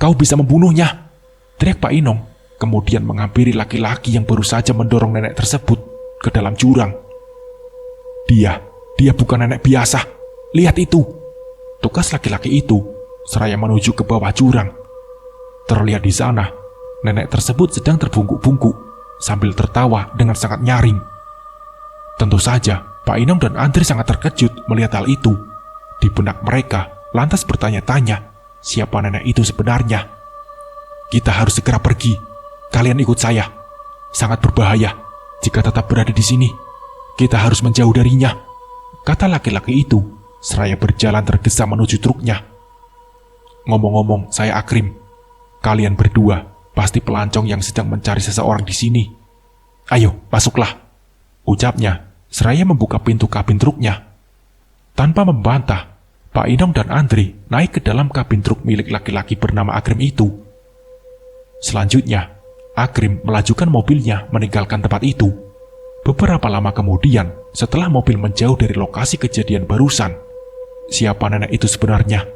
Kau bisa membunuhnya!" teriak Pak Inong, kemudian menghampiri laki-laki yang baru saja mendorong nenek tersebut ke dalam jurang. Dia bukan nenek biasa. Lihat itu!" tukas laki-laki itu seraya menuju ke bawah jurang. Terlihat di sana, nenek tersebut sedang terbungkuk-bungkuk sambil tertawa dengan sangat nyaring. Tentu saja, Pak Inong dan Andri sangat terkejut melihat hal itu. Di benak mereka lantas bertanya-tanya, siapa nenek itu sebenarnya? "Kita harus segera pergi. Kalian ikut saya. Sangat berbahaya jika tetap berada di sini. Kita harus menjauh darinya," kata laki-laki itu seraya berjalan tergesa menuju truknya. "Ngomong-ngomong, saya Akrim. Kalian berdua pasti pelancong yang sedang mencari seseorang di sini. Ayo, masuklah," ucapnya seraya membuka pintu kabin truknya. Tanpa membantah, Pak Inong dan Andri naik ke dalam kabin truk milik laki-laki bernama Akrim itu. Selanjutnya, Akrim melajukan mobilnya meninggalkan tempat itu. Beberapa lama kemudian, setelah mobil menjauh dari lokasi kejadian barusan, "Siapa nenek itu sebenarnya?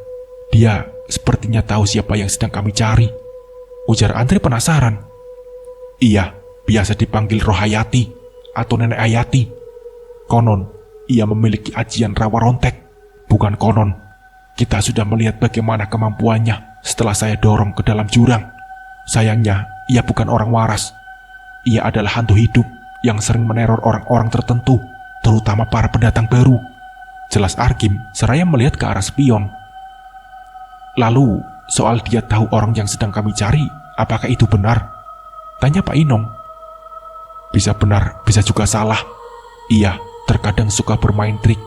Dia sepertinya tahu siapa yang sedang kami cari," ujar Andri penasaran. "Iya, biasa dipanggil Rohayati atau Nenek Hayati. Konon, ia memiliki ajian rawa rontek. Bukan konon, kita sudah melihat bagaimana kemampuannya setelah saya dorong ke dalam jurang. Sayangnya, ia bukan orang waras. Ia adalah hantu hidup yang sering meneror orang-orang tertentu, terutama para pendatang baru," jelas Arkim seraya melihat ke arah spion. "Lalu, soal dia tahu orang yang sedang kami cari, apakah itu benar?" tanya Pak Inong. Bisa benar, bisa juga salah. Ia terkadang suka bermain trik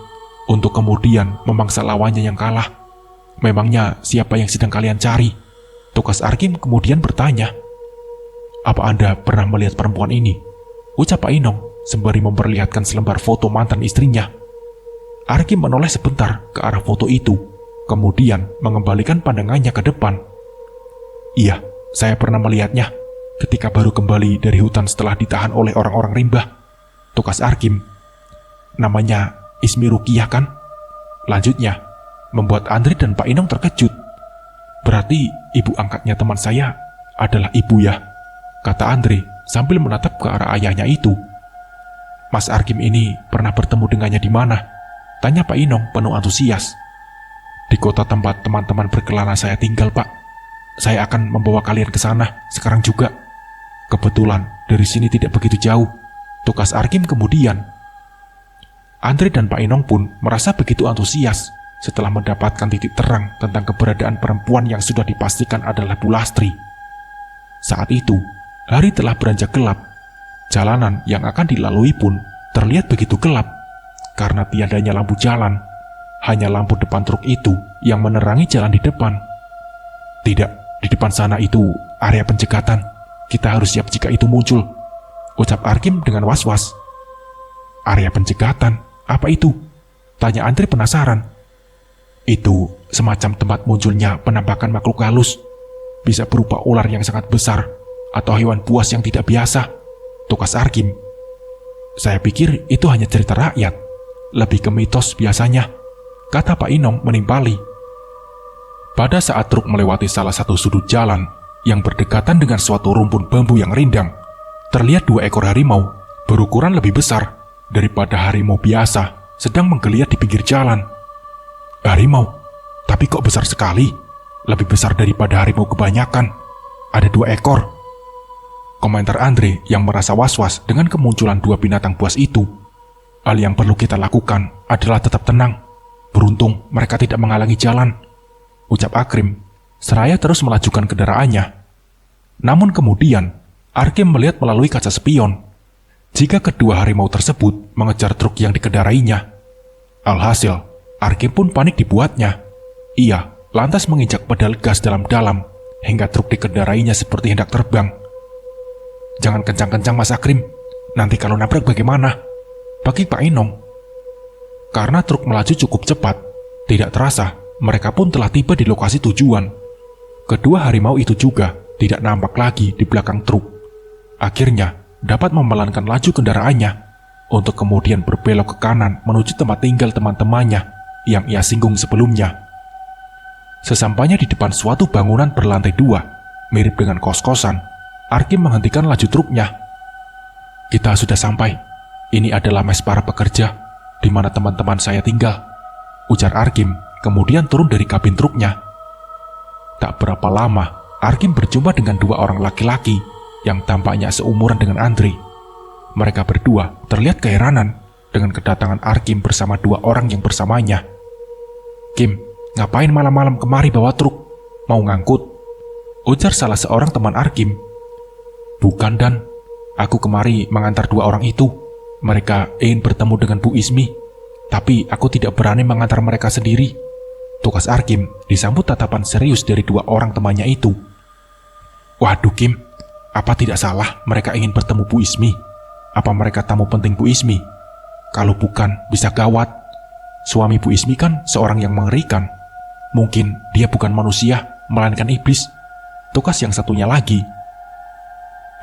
untuk kemudian memangsa lawannya yang kalah. Memangnya siapa yang sedang kalian cari? Tukas Arkim kemudian bertanya. Apa Anda pernah melihat perempuan ini? Ucap Pak Inong sembari memperlihatkan selembar foto mantan istrinya. Arkim menoleh sebentar ke arah foto itu, kemudian mengembalikan pandangannya ke depan. Iya, saya pernah melihatnya ketika baru kembali dari hutan setelah ditahan oleh orang-orang rimba. Tukas Arkim. Namanya Ismi Rukiah kan? Lanjutnya, membuat Andre dan Pak Inong terkejut. Berarti ibu angkatnya teman saya adalah ibu ya, kata Andre sambil menatap ke arah ayahnya itu. Mas Arkim ini pernah bertemu dengannya di mana? Tanya Pak Inong penuh antusias. Di kota tempat teman-teman berkelana saya tinggal, Pak. Saya akan membawa kalian ke sana sekarang juga. Kebetulan dari sini tidak begitu jauh, tukas Arkim kemudian. Andre dan Pak Inong pun merasa begitu antusias setelah mendapatkan titik terang tentang keberadaan perempuan yang sudah dipastikan adalah Bu Lastri. Saat itu, hari telah beranjak gelap. Jalanan yang akan dilalui pun terlihat begitu gelap karena tiadanya lampu jalan. Hanya lampu depan truk itu yang menerangi jalan di depan. Tidak, di depan sana itu area pencegatan. Kita harus siap jika itu muncul, ucap Arkim dengan was-was. Area pencegatan? Apa itu? Tanya Andre penasaran. Itu semacam tempat munculnya penampakan makhluk halus. Bisa berupa ular yang sangat besar atau hewan buas yang tidak biasa, tukas Arkim. Saya pikir itu hanya cerita rakyat, lebih ke mitos biasanya, kata Pak Inong menimpali. Pada saat truk melewati salah satu sudut jalan yang berdekatan dengan suatu rumpun bambu yang rindang, terlihat 2 ekor harimau berukuran lebih besar daripada harimau biasa sedang menggeliat di pinggir jalan. Harimau? Tapi kok besar sekali? Lebih besar daripada harimau kebanyakan. Ada 2 ekor. Komentar Andre yang merasa was-was dengan kemunculan 2 binatang buas itu. Hal yang perlu kita lakukan adalah tetap tenang. Beruntung mereka tidak menghalangi jalan, ucap Akrim, seraya terus melajukan kendaraannya. Namun kemudian, Arkim melihat melalui kaca spion jika kedua harimau tersebut mengejar truk yang dikendarainya. Alhasil, Arkim pun panik dibuatnya. Ia lantas menginjak pedal gas dalam-dalam hingga truk dikendarainya seperti hendak terbang. Jangan kencang-kencang Mas Akrim, nanti kalau nabrak bagaimana? Bagi Pak Inong. Karena truk melaju cukup cepat, tidak terasa mereka pun telah tiba di lokasi tujuan. Kedua harimau itu juga tidak nampak lagi di belakang truk. Akhirnya dapat memelankan laju kendaraannya untuk kemudian berbelok ke kanan menuju tempat tinggal teman-temannya yang ia singgung sebelumnya. Sesampainya di depan suatu bangunan berlantai 2, mirip dengan kos-kosan, Arkim menghentikan laju truknya. Kita sudah sampai. Ini adalah mes para pekerja, di mana teman-teman saya tinggal, ujar Arkim, kemudian turun dari kabin truknya. Tak berapa lama, Arkim berjumpa dengan 2 orang laki-laki yang tampaknya seumuran dengan Andre. Mereka berdua terlihat keheranan dengan kedatangan Arkim bersama 2 orang yang bersamanya. Kim, ngapain malam-malam kemari bawa truk? Mau ngangkut? Ujar salah seorang teman Arkim. Bukan Dan, aku kemari mengantar 2 orang itu. Mereka ingin bertemu dengan Bu Ismi, tapi aku tidak berani mengantar mereka sendiri. Tukas Arkim disambut tatapan serius dari 2 orang temannya itu. Waduh Kim, apa tidak salah mereka ingin bertemu Bu Ismi? Apa mereka tamu penting Bu Ismi? Kalau bukan, bisa gawat. Suami Bu Ismi kan seorang yang mengerikan. Mungkin dia bukan manusia, melainkan iblis. Tukas yang satunya lagi.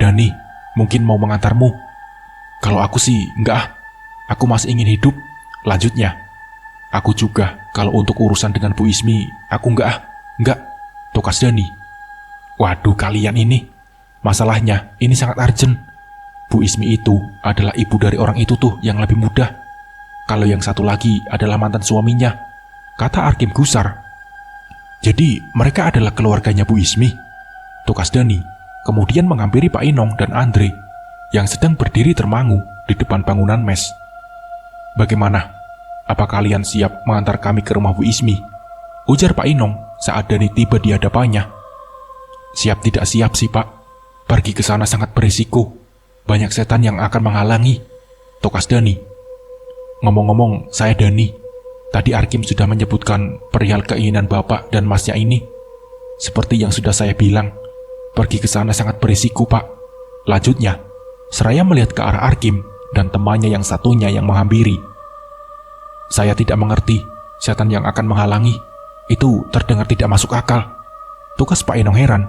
Dani, mungkin mau mengantarmu. Kalau aku sih, enggak. Aku masih ingin hidup. Lanjutnya, aku juga, kalau untuk urusan dengan Bu Ismi, aku enggak. Tukas Dani. Waduh kalian ini. Masalahnya, ini sangat urgent. Bu Ismi itu adalah ibu dari orang itu tuh yang lebih muda. Kalau yang satu lagi adalah mantan suaminya, kata Arkim gusar. Jadi mereka adalah keluarganya Bu Ismi, tukas Dani, kemudian menghampiri Pak Inong dan Andre yang sedang berdiri termangu di depan bangunan mes. Bagaimana? Apa kalian siap mengantar kami ke rumah Bu Ismi? Ujar Pak Inong saat Dani tiba di hadapannya. Siap tidak siap sih Pak, pergi ke sana sangat berisiko. banyak setan yang akan menghalangi, tokas Dani. Ngomong-ngomong, saya Dani. Tadi Arkim sudah menyebutkan perihal keinginan bapak dan masnya ini. Seperti yang sudah saya bilang, pergi ke sana sangat berisiko, Pak. Lanjutnya, seraya melihat ke arah Arkim dan temannya yang satunya yang menghampiri. Saya tidak mengerti, setan yang akan menghalangi. Itu terdengar tidak masuk akal, tukas Pak Enong heran.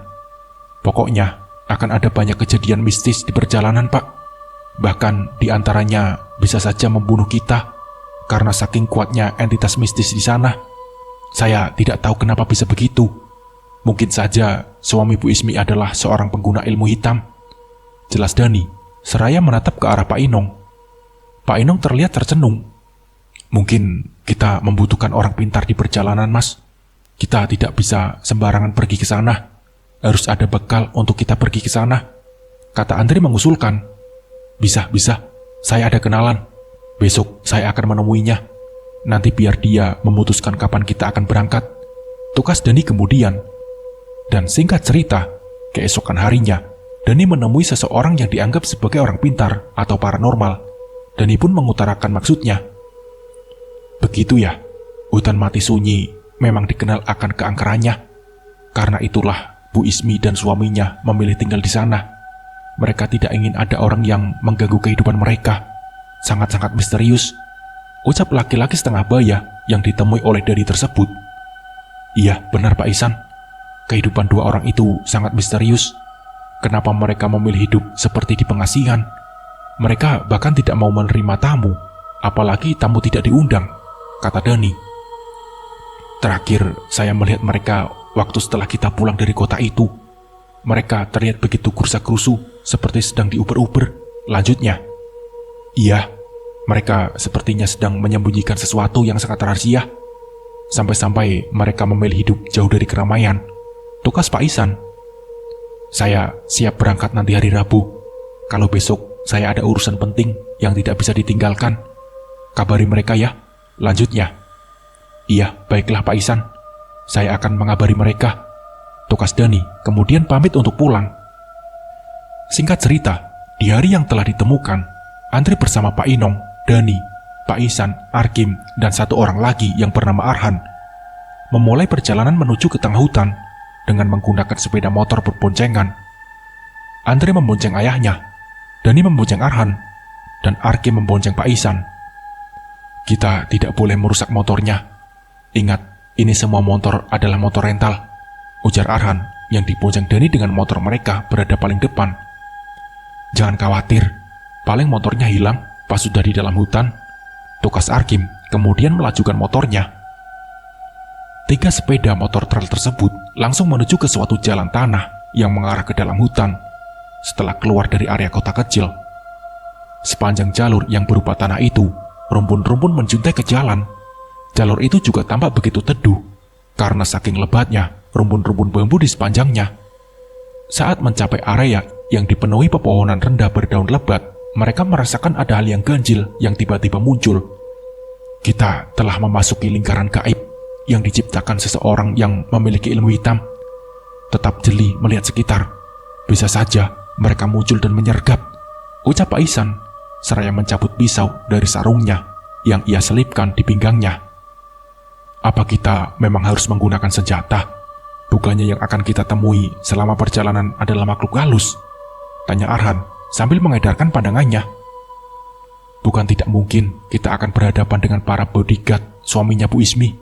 Pokoknya, akan ada banyak kejadian mistis di perjalanan, Pak. Bahkan di antaranya bisa saja membunuh kita karena saking kuatnya entitas mistis di sana. Saya tidak tahu kenapa bisa begitu. Mungkin saja suami Bu Ismi adalah seorang pengguna ilmu hitam, jelas Dani, seraya menatap ke arah Pak Inong. Pak Inong terlihat tercenung. Mungkin kita membutuhkan orang pintar di perjalanan, Mas. Kita tidak bisa sembarangan pergi ke sana. Harus ada bekal untuk kita pergi ke sana, kata Andri mengusulkan. Bisa. Saya ada kenalan. Besok saya akan menemuinya. Nanti biar dia memutuskan kapan kita akan berangkat, tukas Dani kemudian. Dan singkat cerita, keesokan harinya, Dani menemui seseorang yang dianggap sebagai orang pintar atau paranormal. Dani pun mengutarakan maksudnya. Begitu ya, hutan mati sunyi memang dikenal akan keangkerannya. Karena itulah Bu Ismi dan suaminya memilih tinggal di sana. Mereka tidak ingin ada orang yang mengganggu kehidupan mereka. Sangat-sangat misterius, ucap laki-laki setengah baya yang ditemui oleh Dani tersebut. Iya, benar Pak Ihsan. Kehidupan dua orang itu sangat misterius. Kenapa mereka memilih hidup seperti di pengasihan? Mereka bahkan tidak mau menerima tamu, apalagi tamu tidak diundang, kata Dani. Terakhir saya melihat mereka waktu setelah kita pulang dari kota itu. Mereka terlihat begitu kursa-kerusu, seperti sedang diuber-uber. Lanjutnya, iya, mereka sepertinya sedang menyembunyikan sesuatu yang sangat rahasia. Sampai-sampai mereka memilih hidup jauh dari keramaian, tukas Pak Ihsan. Saya siap berangkat nanti hari Rabu. Kalau besok saya ada urusan penting yang tidak bisa ditinggalkan, kabari mereka ya. Lanjutnya, iya, baiklah Pak Ihsan. Saya akan mengabari mereka, tukas Dani, kemudian pamit untuk pulang. Singkat cerita, di hari yang telah ditemukan, Andri bersama Pak Inong, Dani, Pak Ihsan, Arkim, dan satu orang lagi yang bernama Arhan memulai perjalanan menuju ke tengah hutan dengan menggunakan sepeda motor berboncengan. Andri membonceng ayahnya, Dani membonceng Arhan, dan Arkim membonceng Pak Ihsan. Kita tidak boleh merusak motornya. Ingat, ini semua motor adalah motor rental, ujar Arhan yang dibonceng Dani dengan motor mereka berada paling depan. Jangan khawatir, paling motornya hilang pas sudah di dalam hutan, tukas Arkim kemudian melajukan motornya. 3 sepeda motor trail tersebut langsung menuju ke suatu jalan tanah yang mengarah ke dalam hutan setelah keluar dari area kota kecil. Sepanjang jalur yang berupa tanah itu, rumpun-rumpun menjuntai ke jalan. Jalur itu juga tampak begitu teduh karena saking lebatnya rumpun-rumpun bambu di sepanjangnya. Saat mencapai area yang dipenuhi pepohonan rendah berdaun lebat, mereka merasakan ada hal yang ganjil yang tiba-tiba muncul. Kita telah memasuki lingkaran gaib yang diciptakan seseorang yang memiliki ilmu hitam. Tetap jeli melihat sekitar. Bisa saja mereka muncul dan menyergap, ucap Pak Ihsan seraya mencabut pisau dari sarungnya yang ia selipkan di pinggangnya. Apa kita memang harus menggunakan senjata? Bukannya yang akan kita temui selama perjalanan adalah makhluk halus? Tanya Arhan sambil mengedarkan pandangannya. Bukan tidak mungkin kita akan berhadapan dengan para bodyguard suaminya Bu Ismi.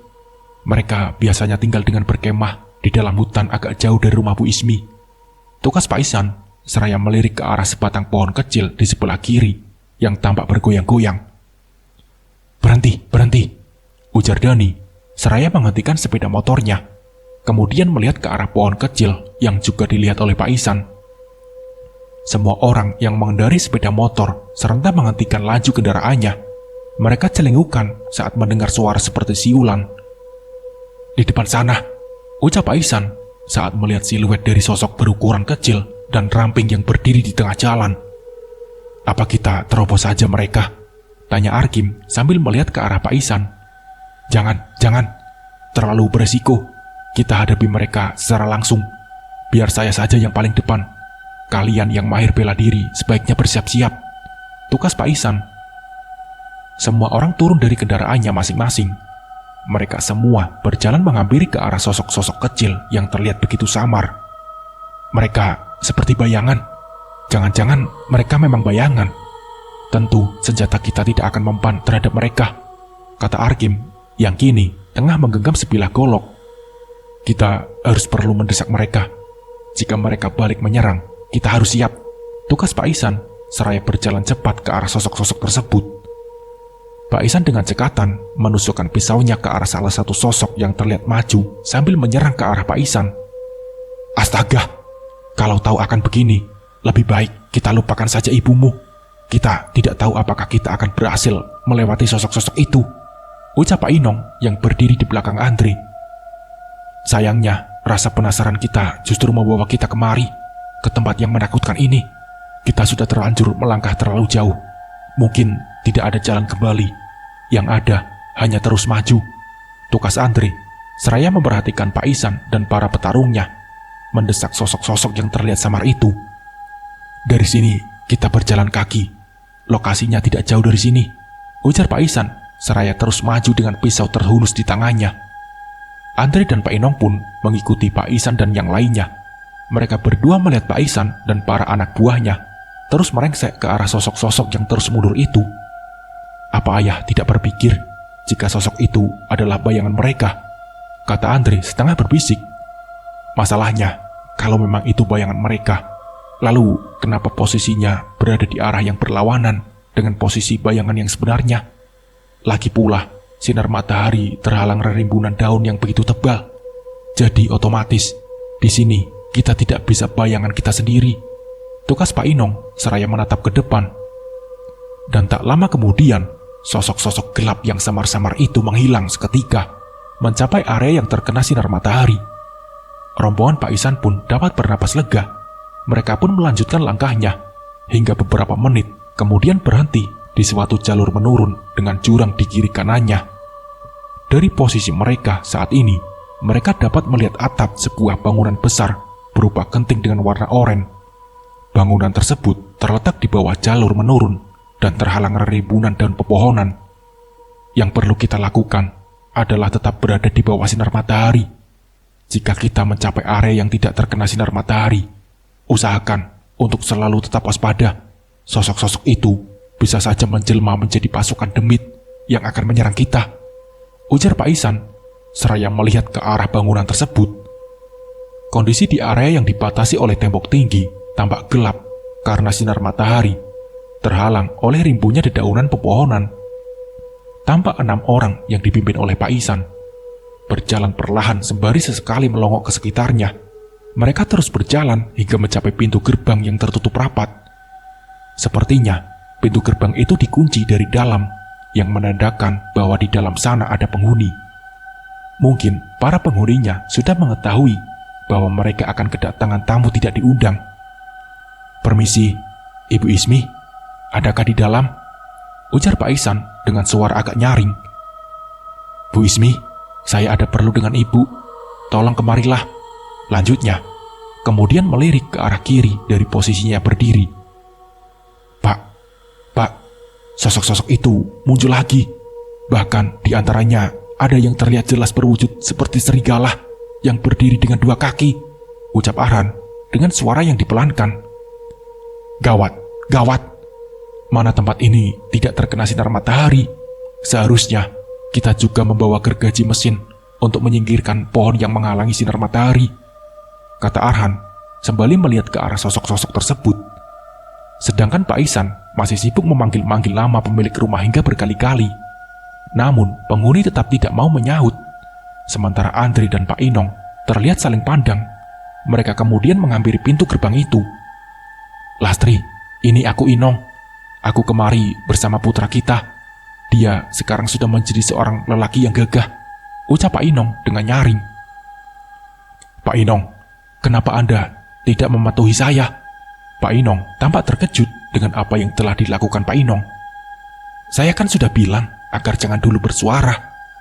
Mereka biasanya tinggal dengan berkemah di dalam hutan agak jauh dari rumah Bu Ismi, tukas Pak Ihsan seraya melirik ke arah sebatang pohon kecil di sebelah kiri yang tampak bergoyang-goyang. Berhenti, ujar Dani seraya menghentikan sepeda motornya, kemudian melihat ke arah pohon kecil yang juga dilihat oleh Pak Ihsan. Semua orang yang mengendari sepeda motor serentak menghentikan laju kendaraannya. Mereka celingukan saat mendengar suara seperti siulan. Di depan sana, ucap Pak Ihsan saat melihat siluet dari sosok berukuran kecil dan ramping yang berdiri di tengah jalan. Apa kita terobos saja mereka? Tanya Arkim sambil melihat ke arah Pak Ihsan. Jangan, terlalu beresiko. Kita hadapi mereka secara langsung. Biar saya saja yang paling depan, Kalian yang mahir bela diri sebaiknya bersiap-siap, tukas Pak Ihsan. Semua orang turun dari kendaraannya masing-masing. Mereka semua berjalan menghampiri ke arah sosok-sosok kecil yang terlihat begitu samar. Mereka seperti bayangan. Jangan-jangan mereka memang bayangan. Tentu senjata kita tidak akan mempan terhadap mereka, kata Arkim yang kini tengah menggenggam sebilah golok. Kita harus perlu mendesak mereka. Jika mereka balik menyerang, kita harus siap, tukas Pak Ihsan seraya berjalan cepat ke arah sosok-sosok tersebut. Pak Ihsan dengan cekatan menusukkan pisaunya ke arah salah satu sosok yang terlihat maju sambil menyerang ke arah Pak Ihsan. Astaga, kalau tahu akan begini, lebih baik kita lupakan saja ibumu. Kita tidak tahu apakah kita akan berhasil melewati sosok-sosok itu, ucap Pak Inong yang berdiri di belakang Andre. Sayangnya, rasa penasaran kita justru membawa kita kemari, ke tempat yang menakutkan ini. Kita sudah terlanjur melangkah terlalu jauh. Mungkin tidak ada jalan kembali. Yang ada hanya terus maju, tukas Andre seraya memperhatikan Pak Ihsan dan para petarungnya mendesak sosok-sosok yang terlihat samar itu. Dari sini kita berjalan kaki. Lokasinya tidak jauh dari sini, ujar Pak Ihsan seraya terus maju dengan pisau terhunus di tangannya. Andre dan Pak Inong pun mengikuti Pak Ihsan dan yang lainnya. Mereka berdua melihat Pak Ihsan dan para anak buahnya terus merengsek ke arah sosok-sosok yang terus mundur itu. Apa ayah tidak berpikir jika sosok itu adalah bayangan mereka, kata Andre setengah berbisik. Masalahnya, kalau memang itu bayangan mereka, lalu kenapa posisinya berada di arah yang berlawanan dengan posisi bayangan yang sebenarnya? Lagi pula, sinar matahari terhalang rimbunan daun yang begitu tebal. Jadi otomatis, di sini kita tidak bisa bayangan kita sendiri, tukas Pak Inong seraya menatap ke depan. Dan tak lama kemudian, sosok-sosok gelap yang samar-samar itu menghilang seketika, mencapai area yang terkena sinar matahari. Rombongan Pak Ihsan pun dapat bernapas lega. Mereka pun melanjutkan langkahnya, hingga beberapa menit kemudian berhenti di suatu jalur menurun dengan jurang di kiri kanannya. Dari posisi mereka saat ini, mereka dapat melihat atap sebuah bangunan besar berupa genting dengan warna oranye. Bangunan tersebut terletak di bawah jalur menurun dan terhalang rimbunan daun pepohonan. Yang perlu kita lakukan adalah tetap berada di bawah sinar matahari. Jika kita mencapai area yang tidak terkena sinar matahari, usahakan untuk selalu tetap waspada. Sosok-sosok itu bisa saja menjelma menjadi pasukan demit yang akan menyerang kita, ujar Pak Ihsan seraya melihat ke arah bangunan tersebut. Kondisi di area yang dibatasi oleh tembok tinggi tampak gelap karena sinar matahari, terhalang oleh rimbunya dedaunan pepohonan. Tampak 6 orang yang dipimpin oleh Pak Ihsan berjalan perlahan sembari sesekali melongok ke sekitarnya. Mereka terus berjalan hingga mencapai pintu gerbang yang tertutup rapat. Sepertinya pintu gerbang itu dikunci dari dalam, yang menandakan bahwa di dalam sana ada penghuni. Mungkin para penghuninya sudah mengetahui bahwa mereka akan kedatangan tamu tidak diundang. Permisi, Ibu Ismi, adakah di dalam? Ujar Pak Ihsan dengan suara agak nyaring. Bu Ismi, saya ada perlu dengan ibu. Tolong kemarilah, lanjutnya. Kemudian melirik ke arah kiri dari posisinya berdiri. Pak, sosok-sosok itu muncul lagi. Bahkan di antaranya ada yang terlihat jelas berwujud seperti serigala yang berdiri dengan 2 kaki, ucap Arhan dengan suara yang dipelankan. Gawat. Mana tempat ini tidak terkena sinar matahari. Seharusnya kita juga membawa gergaji mesin untuk menyingkirkan pohon yang menghalangi sinar matahari, kata Arhan sembali melihat ke arah sosok-sosok tersebut. Sedangkan Pak Ihsan masih sibuk memanggil-manggil nama pemilik rumah hingga berkali-kali. Namun penghuni tetap tidak mau menyahut. Sementara Andre dan Pak Inong terlihat saling pandang. Mereka kemudian menghampiri pintu gerbang itu. Lastri, ini aku Inong. Aku kemari bersama putra kita. Dia sekarang sudah menjadi seorang lelaki yang gagah, ucap Pak Inong dengan nyaring. Pak Inong, kenapa Anda tidak mematuhi saya? Pak Inong tampak terkejut dengan apa yang telah dilakukan Pak Inong. Saya kan sudah bilang agar jangan dulu bersuara,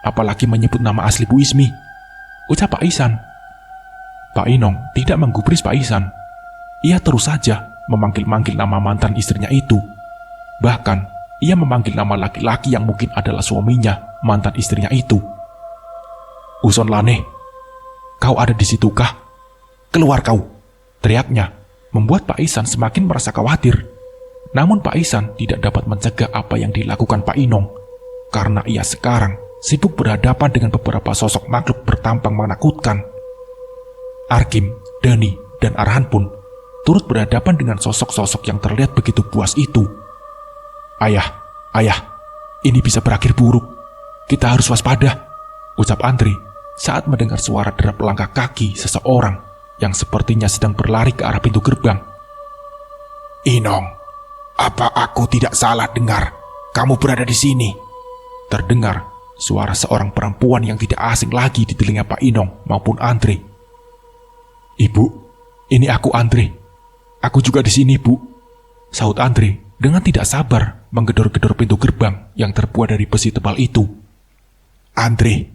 apalagi menyebut nama asli Bu Ismi, ucap Pak Ihsan. Pak Inong tidak menggubris Pak Ihsan. ia terus saja memanggil-manggil nama mantan istrinya itu. Bahkan, ia memanggil nama laki-laki yang mungkin adalah suaminya, mantan istrinya itu. "Uson Lane, kau ada di situkah? Keluar kau!" teriaknya, membuat Pak Ihsan semakin merasa khawatir. Namun Pak Ihsan tidak dapat mencegah apa yang dilakukan Pak Inong, karena ia sekarang sibuk berhadapan dengan beberapa sosok makhluk bertampang menakutkan. Arkim, Dani, dan Arhan pun turut berhadapan dengan sosok-sosok yang terlihat begitu buas itu. Ayah, ini bisa berakhir buruk. Kita harus waspada," ucap Andri saat mendengar suara derap langkah kaki seseorang yang sepertinya sedang berlari ke arah pintu gerbang. "Inong, apa aku tidak salah dengar kamu berada di sini?" Terdengar suara seorang perempuan yang tidak asing lagi di telinga Pak Inong maupun Andre. "Ibu, ini aku Andre. Aku juga di sini, Bu," sahut Andre dengan tidak sabar menggedor-gedor pintu gerbang yang terbuat dari besi tebal itu. Andre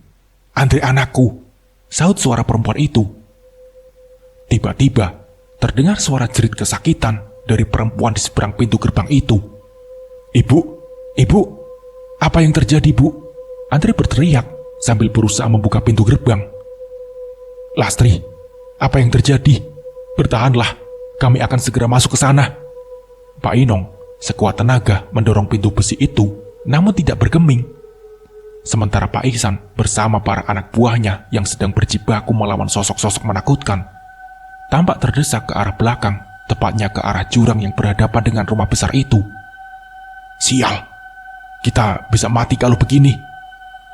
anakku," sahut suara perempuan itu. Tiba-tiba terdengar suara jerit kesakitan dari perempuan di seberang pintu gerbang itu. Ibu, apa yang terjadi, Bu?" Andre berteriak sambil berusaha membuka pintu gerbang. "Lastri, apa yang terjadi? Bertahanlah, kami akan segera masuk ke sana." Pak Inong sekuat tenaga mendorong pintu besi itu, namun tidak bergeming. Sementara Pak Ihsan bersama para anak buahnya yang sedang berjibaku melawan sosok-sosok menakutkan, tampak terdesak ke arah belakang, tepatnya ke arah jurang yang berhadapan dengan rumah besar itu. "Sial, kita bisa mati kalau begini,"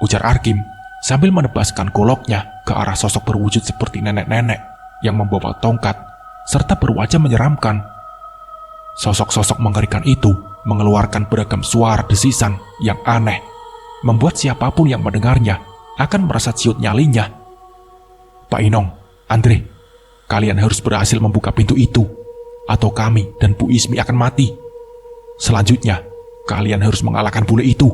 ujar Arkim sambil menebaskan goloknya ke arah sosok berwujud seperti nenek-nenek yang membawa tongkat serta berwajah menyeramkan. Sosok-sosok mengerikan itu mengeluarkan beragam suara desisan yang aneh, membuat siapapun yang mendengarnya akan merasa ciut nyalinya. "Pak Inong, Andre, kalian harus berhasil membuka pintu itu, atau kami dan Bu Ismi akan mati. Selanjutnya, kalian harus mengalahkan bule itu,"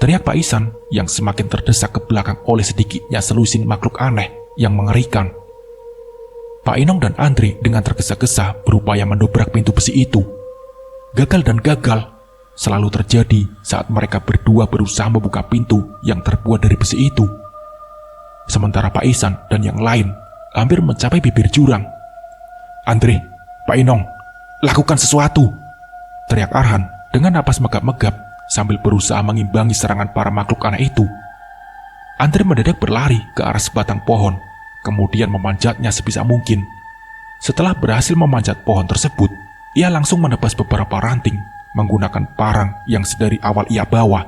teriak Pak Ihsan yang semakin terdesak ke belakang oleh sedikitnya selusin makhluk aneh yang mengerikan. Pak Inong dan Andre dengan tergesa-gesa berupaya mendobrak pintu besi itu. Gagal dan gagal selalu terjadi saat mereka berdua berusaha membuka pintu yang terbuat dari besi itu. Sementara Pak Ihsan dan yang lain hampir mencapai bibir jurang. "Andre, Pak Inong, lakukan sesuatu," teriak Arhan dengan napas megap-megap sambil berusaha mengimbangi serangan para makhluk aneh itu. Andre mendadak berlari ke arah sebatang pohon, kemudian memanjatnya sebisa mungkin. Setelah berhasil memanjat pohon tersebut, ia langsung menebas beberapa ranting menggunakan parang yang sedari awal ia bawa.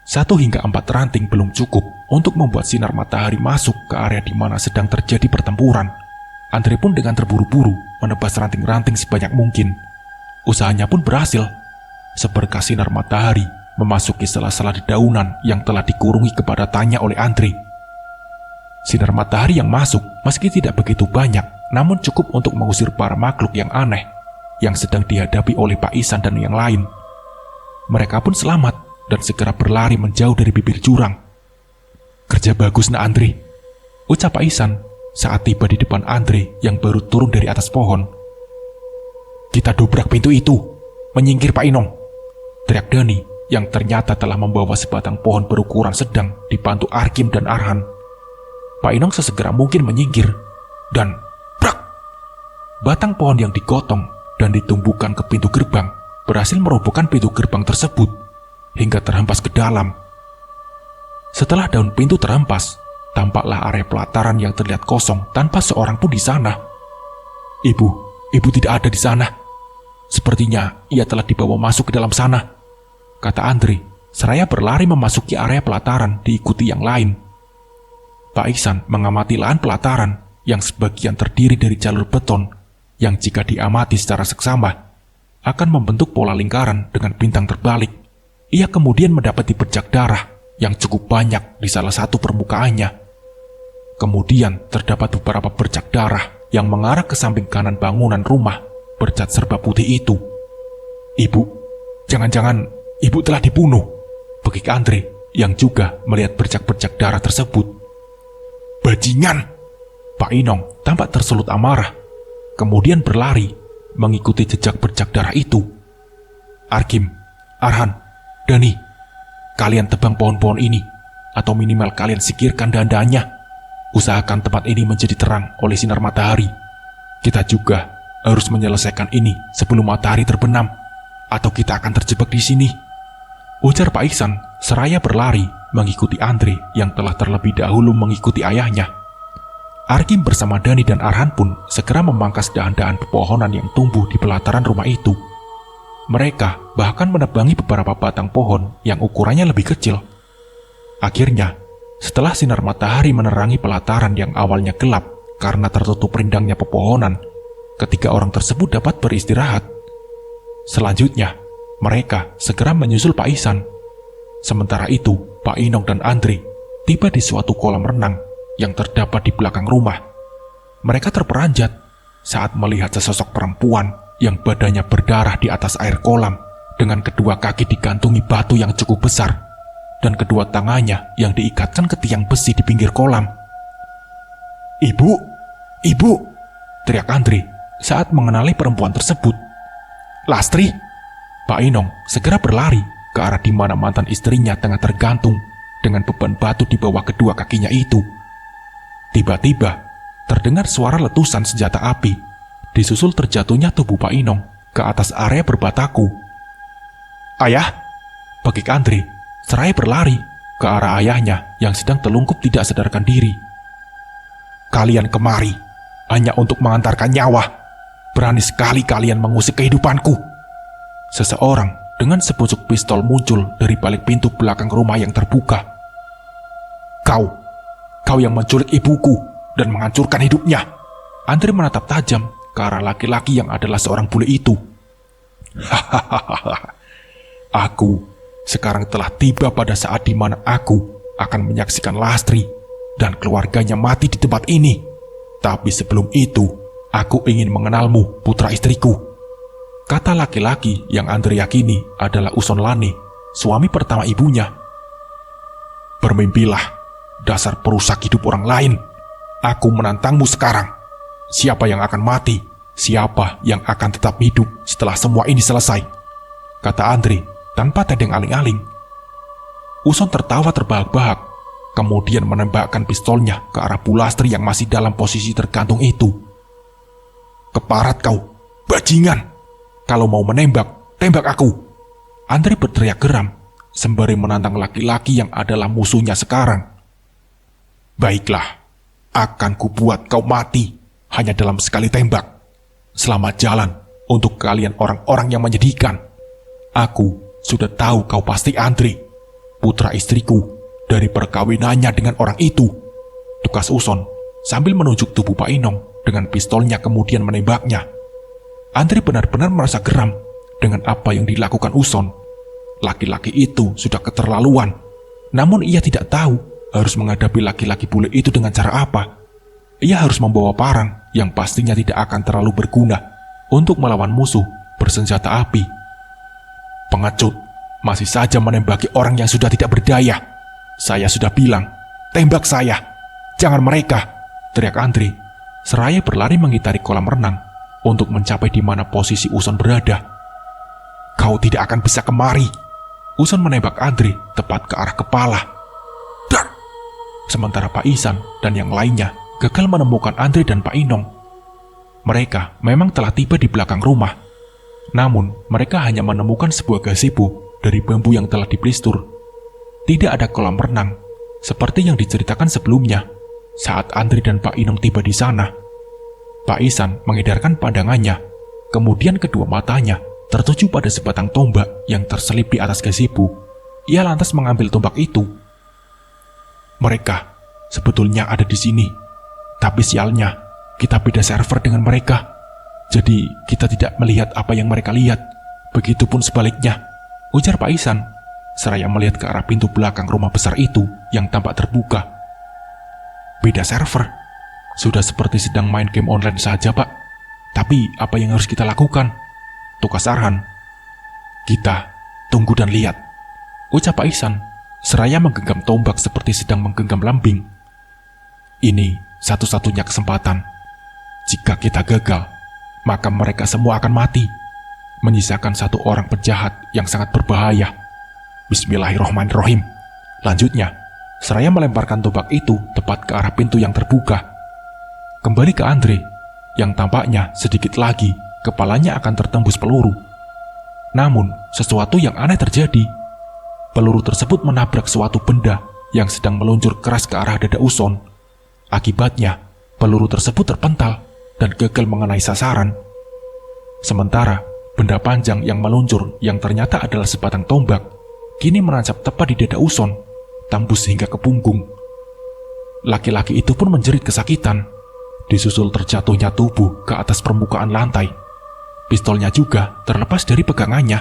1 hingga 4 ranting belum cukup untuk membuat sinar matahari masuk ke area di mana sedang terjadi pertempuran. Andre pun dengan terburu-buru menebas ranting-ranting sebanyak mungkin. Usahanya pun berhasil. Seberkas sinar matahari memasuki sela-sela dedaunan yang telah dikurungi kepadatannya oleh Andre. Sinar matahari yang masuk meski tidak begitu banyak, namun cukup untuk mengusir para makhluk yang aneh yang sedang dihadapi oleh Pak Ihsan dan yang lain. Mereka pun selamat dan segera berlari menjauh dari bibir jurang. "Kerja bagus, Nak Andre," ucap Pak Ihsan saat tiba di depan Andre yang baru turun dari atas pohon. "Kita dobrak pintu itu, menyingkir Pak Inong," teriak Dani yang ternyata telah membawa sebatang pohon berukuran sedang dibantu Arkim dan Arhan. Pak Inong sesegera mungkin menyingkir, dan brak! Batang pohon yang digotong dan ditumbuhkan ke pintu gerbang berhasil merobohkan pintu gerbang tersebut hingga terhempas ke dalam. Setelah daun pintu terhempas, tampaklah area pelataran yang terlihat kosong tanpa seorang pun di sana. Ibu tidak ada di sana. Sepertinya ia telah dibawa masuk ke dalam sana," kata Andre seraya berlari memasuki area pelataran diikuti yang lain. Pak Ihsan mengamati lahan pelataran yang sebagian terdiri dari jalur beton yang jika diamati secara seksama akan membentuk pola lingkaran dengan bintang terbalik. Ia kemudian mendapati bercak darah yang cukup banyak di salah satu permukaannya. Kemudian terdapat beberapa bercak darah yang mengarah ke samping kanan bangunan rumah bercat serba putih itu. "Ibu, jangan-jangan ibu telah dibunuh," bekik Andre yang juga melihat bercak-bercak darah tersebut. "Bajingan!" Pak Inong tampak tersulut amarah kemudian berlari mengikuti jejak bercak darah itu. Arkim, Arhan, Dani, kalian tebang pohon-pohon ini, atau minimal kalian singkirkan dahan-dahannya. Usahakan tempat ini menjadi terang oleh sinar matahari. Kita juga harus menyelesaikan ini sebelum matahari terbenam, atau kita akan terjebak di sini, ujar Pak Ihsan seraya berlari mengikuti Andre yang telah terlebih dahulu mengikuti ayahnya. Arkim bersama Dani dan Arhan pun segera memangkas dahan-dahan pepohonan yang tumbuh di pelataran rumah itu. Mereka bahkan menebangi beberapa batang pohon yang ukurannya lebih kecil. Akhirnya, setelah sinar matahari menerangi pelataran yang awalnya gelap karena tertutup rindangnya pepohonan, ketiga orang tersebut dapat beristirahat. Selanjutnya, mereka segera menyusul Pak Ihsan. Sementara itu, Pak Inong dan Andre tiba di suatu kolam renang yang terdapat di belakang rumah. Mereka terperanjat saat melihat sesosok perempuan yang badannya berdarah di atas air kolam dengan kedua kaki digantungi batu yang cukup besar dan kedua tangannya yang diikatkan ke tiang besi di pinggir kolam. "Ibu, ibu!" teriak Andre saat mengenali perempuan tersebut. "Lastri!" Pak Inong segera berlari ke arah di mana mantan istrinya tengah tergantung dengan beban batu di bawah kedua kakinya itu. Tiba-tiba, terdengar suara letusan senjata api, disusul terjatuhnya tubuh Pak Inong ke atas area berbataku. "Ayah!" pekik Andre, seraya berlari ke arah ayahnya yang sedang telungkup tidak sadarkan diri. "Kalian kemari hanya untuk mengantarkan nyawa. Berani sekali kalian mengusik kehidupanku." Seseorang dengan sepucuk pistol muncul dari balik pintu belakang rumah yang terbuka. Kau yang menculik ibuku dan menghancurkan hidupnya." Andre menatap tajam ke arah laki-laki yang adalah seorang bule itu. "Hahaha, aku sekarang telah tiba pada saat di mana aku akan menyaksikan Lastri dan keluarganya mati di tempat ini. Tapi sebelum itu, aku ingin mengenalmu, putra istriku," kata laki-laki yang Andre yakini adalah Uson Lane, suami pertama ibunya. "Bermimpilah, dasar perusak hidup orang lain. Aku menantangmu sekarang. Siapa yang akan mati? Siapa yang akan tetap hidup setelah semua ini selesai?" kata Andre tanpa tedeng aling-aling. Uson tertawa terbahak-bahak, kemudian menembakkan pistolnya ke arah Bu Lastri yang masih dalam posisi tergantung itu. "Keparat kau, bajingan! Kalau mau menembak, tembak aku!" Andre berteriak geram, sembari menantang laki-laki yang adalah musuhnya sekarang. "Baiklah, akan kubuat kau mati hanya dalam sekali tembak. Selamat jalan untuk kalian orang-orang yang menyedihkan. Aku sudah tahu kau pasti Andre, putra istriku dari perkawinannya dengan orang itu," tukas Uson sambil menunjuk tubuh Pak Inong dengan pistolnya kemudian menembaknya. Andre benar-benar merasa geram dengan apa yang dilakukan Uson. Laki-laki itu sudah keterlaluan, namun ia tidak tahu harus menghadapi laki-laki bule itu dengan cara apa. Ia harus membawa parang yang pastinya tidak akan terlalu berguna untuk melawan musuh bersenjata api. "Pengecut, masih saja menembaki orang yang sudah tidak berdaya. Saya sudah bilang, tembak saya, jangan mereka," teriak Andre, seraya berlari mengitari kolam renang untuk mencapai di mana posisi Uson berada. "Kau tidak akan bisa kemari." Uson menembak Andre tepat ke arah kepala. Dar! Sementara Pak Ihsan dan yang lainnya gagal menemukan Andre dan Pak Inong. Mereka memang telah tiba di belakang rumah. Namun, mereka hanya menemukan sebuah gazebo dari bambu yang telah diplistur. Tidak ada kolam renang, seperti yang diceritakan sebelumnya. Saat Andre dan Pak Inong tiba di sana, Pak Ihsan mengedarkan pandangannya, kemudian kedua matanya tertuju pada sebatang tombak yang terselip di atas gazebo. Ia lantas mengambil tombak itu. "Mereka sebetulnya ada di sini, tapi sialnya kita beda server dengan mereka. Jadi kita tidak melihat apa yang mereka lihat. Begitupun sebaliknya," ujar Pak Ihsan, seraya melihat ke arah pintu belakang rumah besar itu yang tampak terbuka. "Beda server? Sudah seperti sedang main game online saja, Pak. Tapi apa yang harus kita lakukan?" tukas Arhan. "Kita tunggu dan lihat," ucap Pak Ihsan, seraya menggenggam tombak seperti sedang menggenggam lambing. "Ini satu-satunya kesempatan. Jika kita gagal, maka mereka semua akan mati, menyisakan satu orang penjahat yang sangat berbahaya. Bismillahirrohmanirrohim. Lanjutnya, seraya melemparkan tombak itu tepat ke arah pintu yang terbuka. Kembali ke Andre, yang tampaknya sedikit lagi kepalanya akan tertembus peluru. Namun, sesuatu yang aneh terjadi. Peluru tersebut menabrak suatu benda yang sedang meluncur keras ke arah dada Uson. Akibatnya, peluru tersebut terpental dan gagal mengenai sasaran. Sementara, benda panjang yang meluncur yang ternyata adalah sebatang tombak, kini menancap tepat di dada Uson, tembus hingga ke punggung. Laki-laki itu pun menjerit kesakitan, disusul terjatuhnya tubuh ke atas permukaan lantai. Pistolnya juga terlepas dari pegangannya.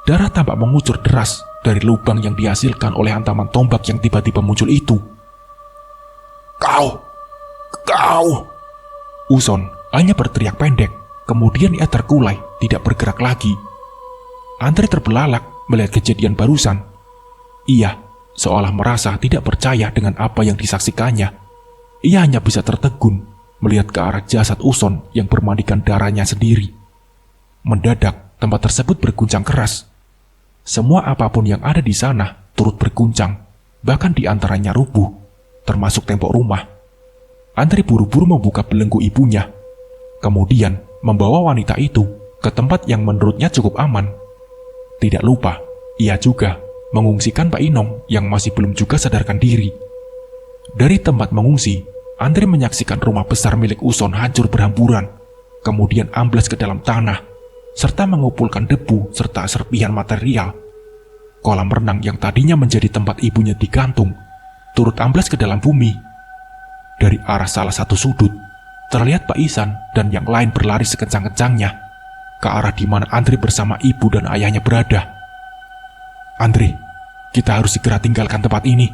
Darah tampak mengucur deras dari lubang yang dihasilkan oleh hantaman tombak yang tiba-tiba muncul itu. Kau! Uson hanya berteriak pendek, kemudian ia terkulai, tidak bergerak lagi. Andre terbelalak melihat kejadian barusan. Ia seolah merasa tidak percaya dengan apa yang disaksikannya. Ia hanya bisa tertegun melihat ke arah jasad Uson yang bermandikan darahnya sendiri. Mendadak, tempat tersebut berguncang keras. Semua apapun yang ada di sana turut berguncang, bahkan di antaranya rubuh, termasuk tembok rumah. Andre buru-buru membuka belenggu ibunya, kemudian membawa wanita itu ke tempat yang menurutnya cukup aman. Tidak lupa, ia juga mengungsikan Pak Inong yang masih belum juga sadarkan diri. Dari tempat mengungsi, Andre menyaksikan rumah besar milik Uson hancur berhamburan, kemudian amblas ke dalam tanah, serta mengumpulkan debu serta serpihan material. Kolam renang yang tadinya menjadi tempat ibunya digantung, turut amblas ke dalam bumi. Dari arah salah satu sudut, terlihat Pak Isan dan yang lain berlari sekencang-kencangnya ke arah di mana Andre bersama ibu dan ayahnya berada. Andre, kita harus segera tinggalkan tempat ini.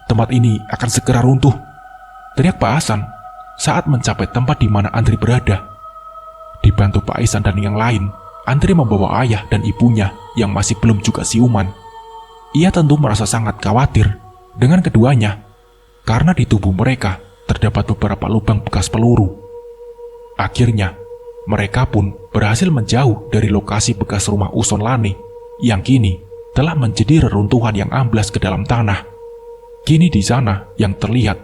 Tempat ini akan segera runtuh, teriak Pak Hasan saat mencapai tempat di mana Andre berada. Dibantu Pak Isan dan yang lain, Andre membawa ayah dan ibunya yang masih belum juga siuman. Ia tentu merasa sangat khawatir dengan keduanya, karena di tubuh mereka terdapat beberapa lubang bekas peluru. Akhirnya, mereka pun berhasil menjauh dari lokasi bekas rumah Uson Lane yang kini telah menjadi reruntuhan yang amblas ke dalam tanah. Kini di sana yang terlihat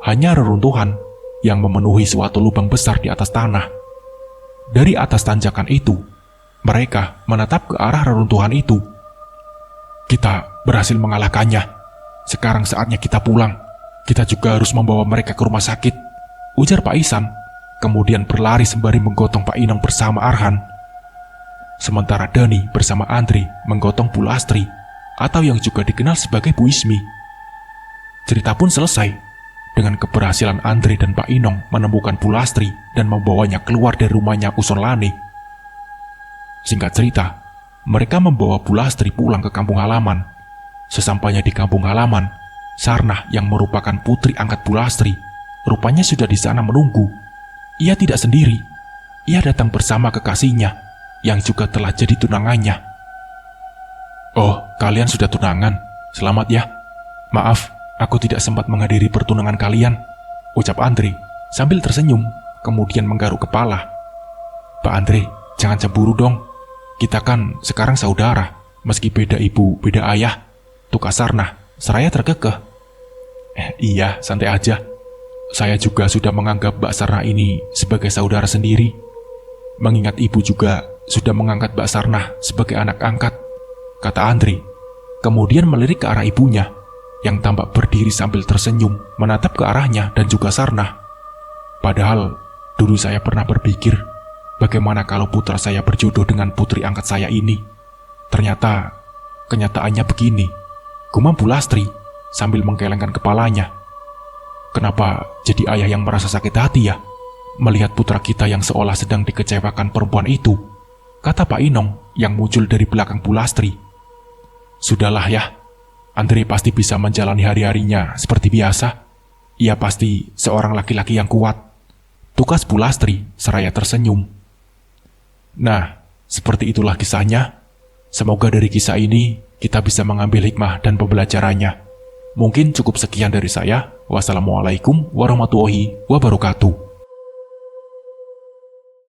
hanya reruntuhan yang memenuhi suatu lubang besar di atas tanah. Dari atas tanjakan itu, mereka menatap ke arah reruntuhan itu. Kita berhasil mengalahkannya. Sekarang saatnya kita pulang. Kita juga harus membawa mereka ke rumah sakit, ujar Pak Isan, kemudian berlari sembari menggotong Pak Inong bersama Arhan. Sementara Dani bersama Andre menggotong Bu Lastri, atau yang juga dikenal sebagai Bu Ismi. Cerita pun selesai dengan keberhasilan Andre dan Pak Inong menemukan Bu Lastri dan membawanya keluar dari rumahnya Uson Lane. Singkat cerita, mereka membawa Bu Lastri pulang ke kampung halaman. Sesampainya di kampung halaman, Sarnah yang merupakan putri angkat Bu Lastri rupanya sudah di sana menunggu. Ia tidak sendiri. Ia datang bersama kekasihnya yang juga telah jadi tunangannya. Oh, kalian sudah tunangan. Selamat ya. Maaf, aku tidak sempat menghadiri pertunangan kalian, ucap Andre sambil tersenyum, kemudian menggaruk kepala. Pak Andre, jangan cemburu dong. Kita kan sekarang saudara, meski beda ibu, beda ayah, tukar Sarnah seraya terkekeh. Iya, santai aja. Saya juga sudah menganggap Mbak Sarnah ini sebagai saudara sendiri. Mengingat ibu juga sudah mengangkat Mbak Sarnah sebagai anak angkat, kata Andre. Kemudian melirik ke arah ibunya, yang tampak berdiri sambil tersenyum, menatap ke arahnya dan juga Sarnah. Padahal, dulu saya pernah berpikir, bagaimana kalau putra saya berjodoh dengan putri angkat saya ini. Ternyata, kenyataannya begini, gumam Bu Lastri sambil menggelengkan kepalanya. Kenapa jadi ayah yang merasa sakit hati ya, melihat putra kita yang seolah sedang dikecewakan perempuan itu, kata Pak Inong yang muncul dari belakang Bu Lastri. Sudahlah ya, Andre pasti bisa menjalani hari-harinya seperti biasa. Ia pasti seorang laki-laki yang kuat, tukas Bu Lastri seraya tersenyum. Nah, seperti itulah kisahnya. Semoga dari kisah ini kita bisa mengambil hikmah dan pembelajarannya. Mungkin cukup sekian dari saya. Wassalamualaikum warahmatullahi wabarakatuh.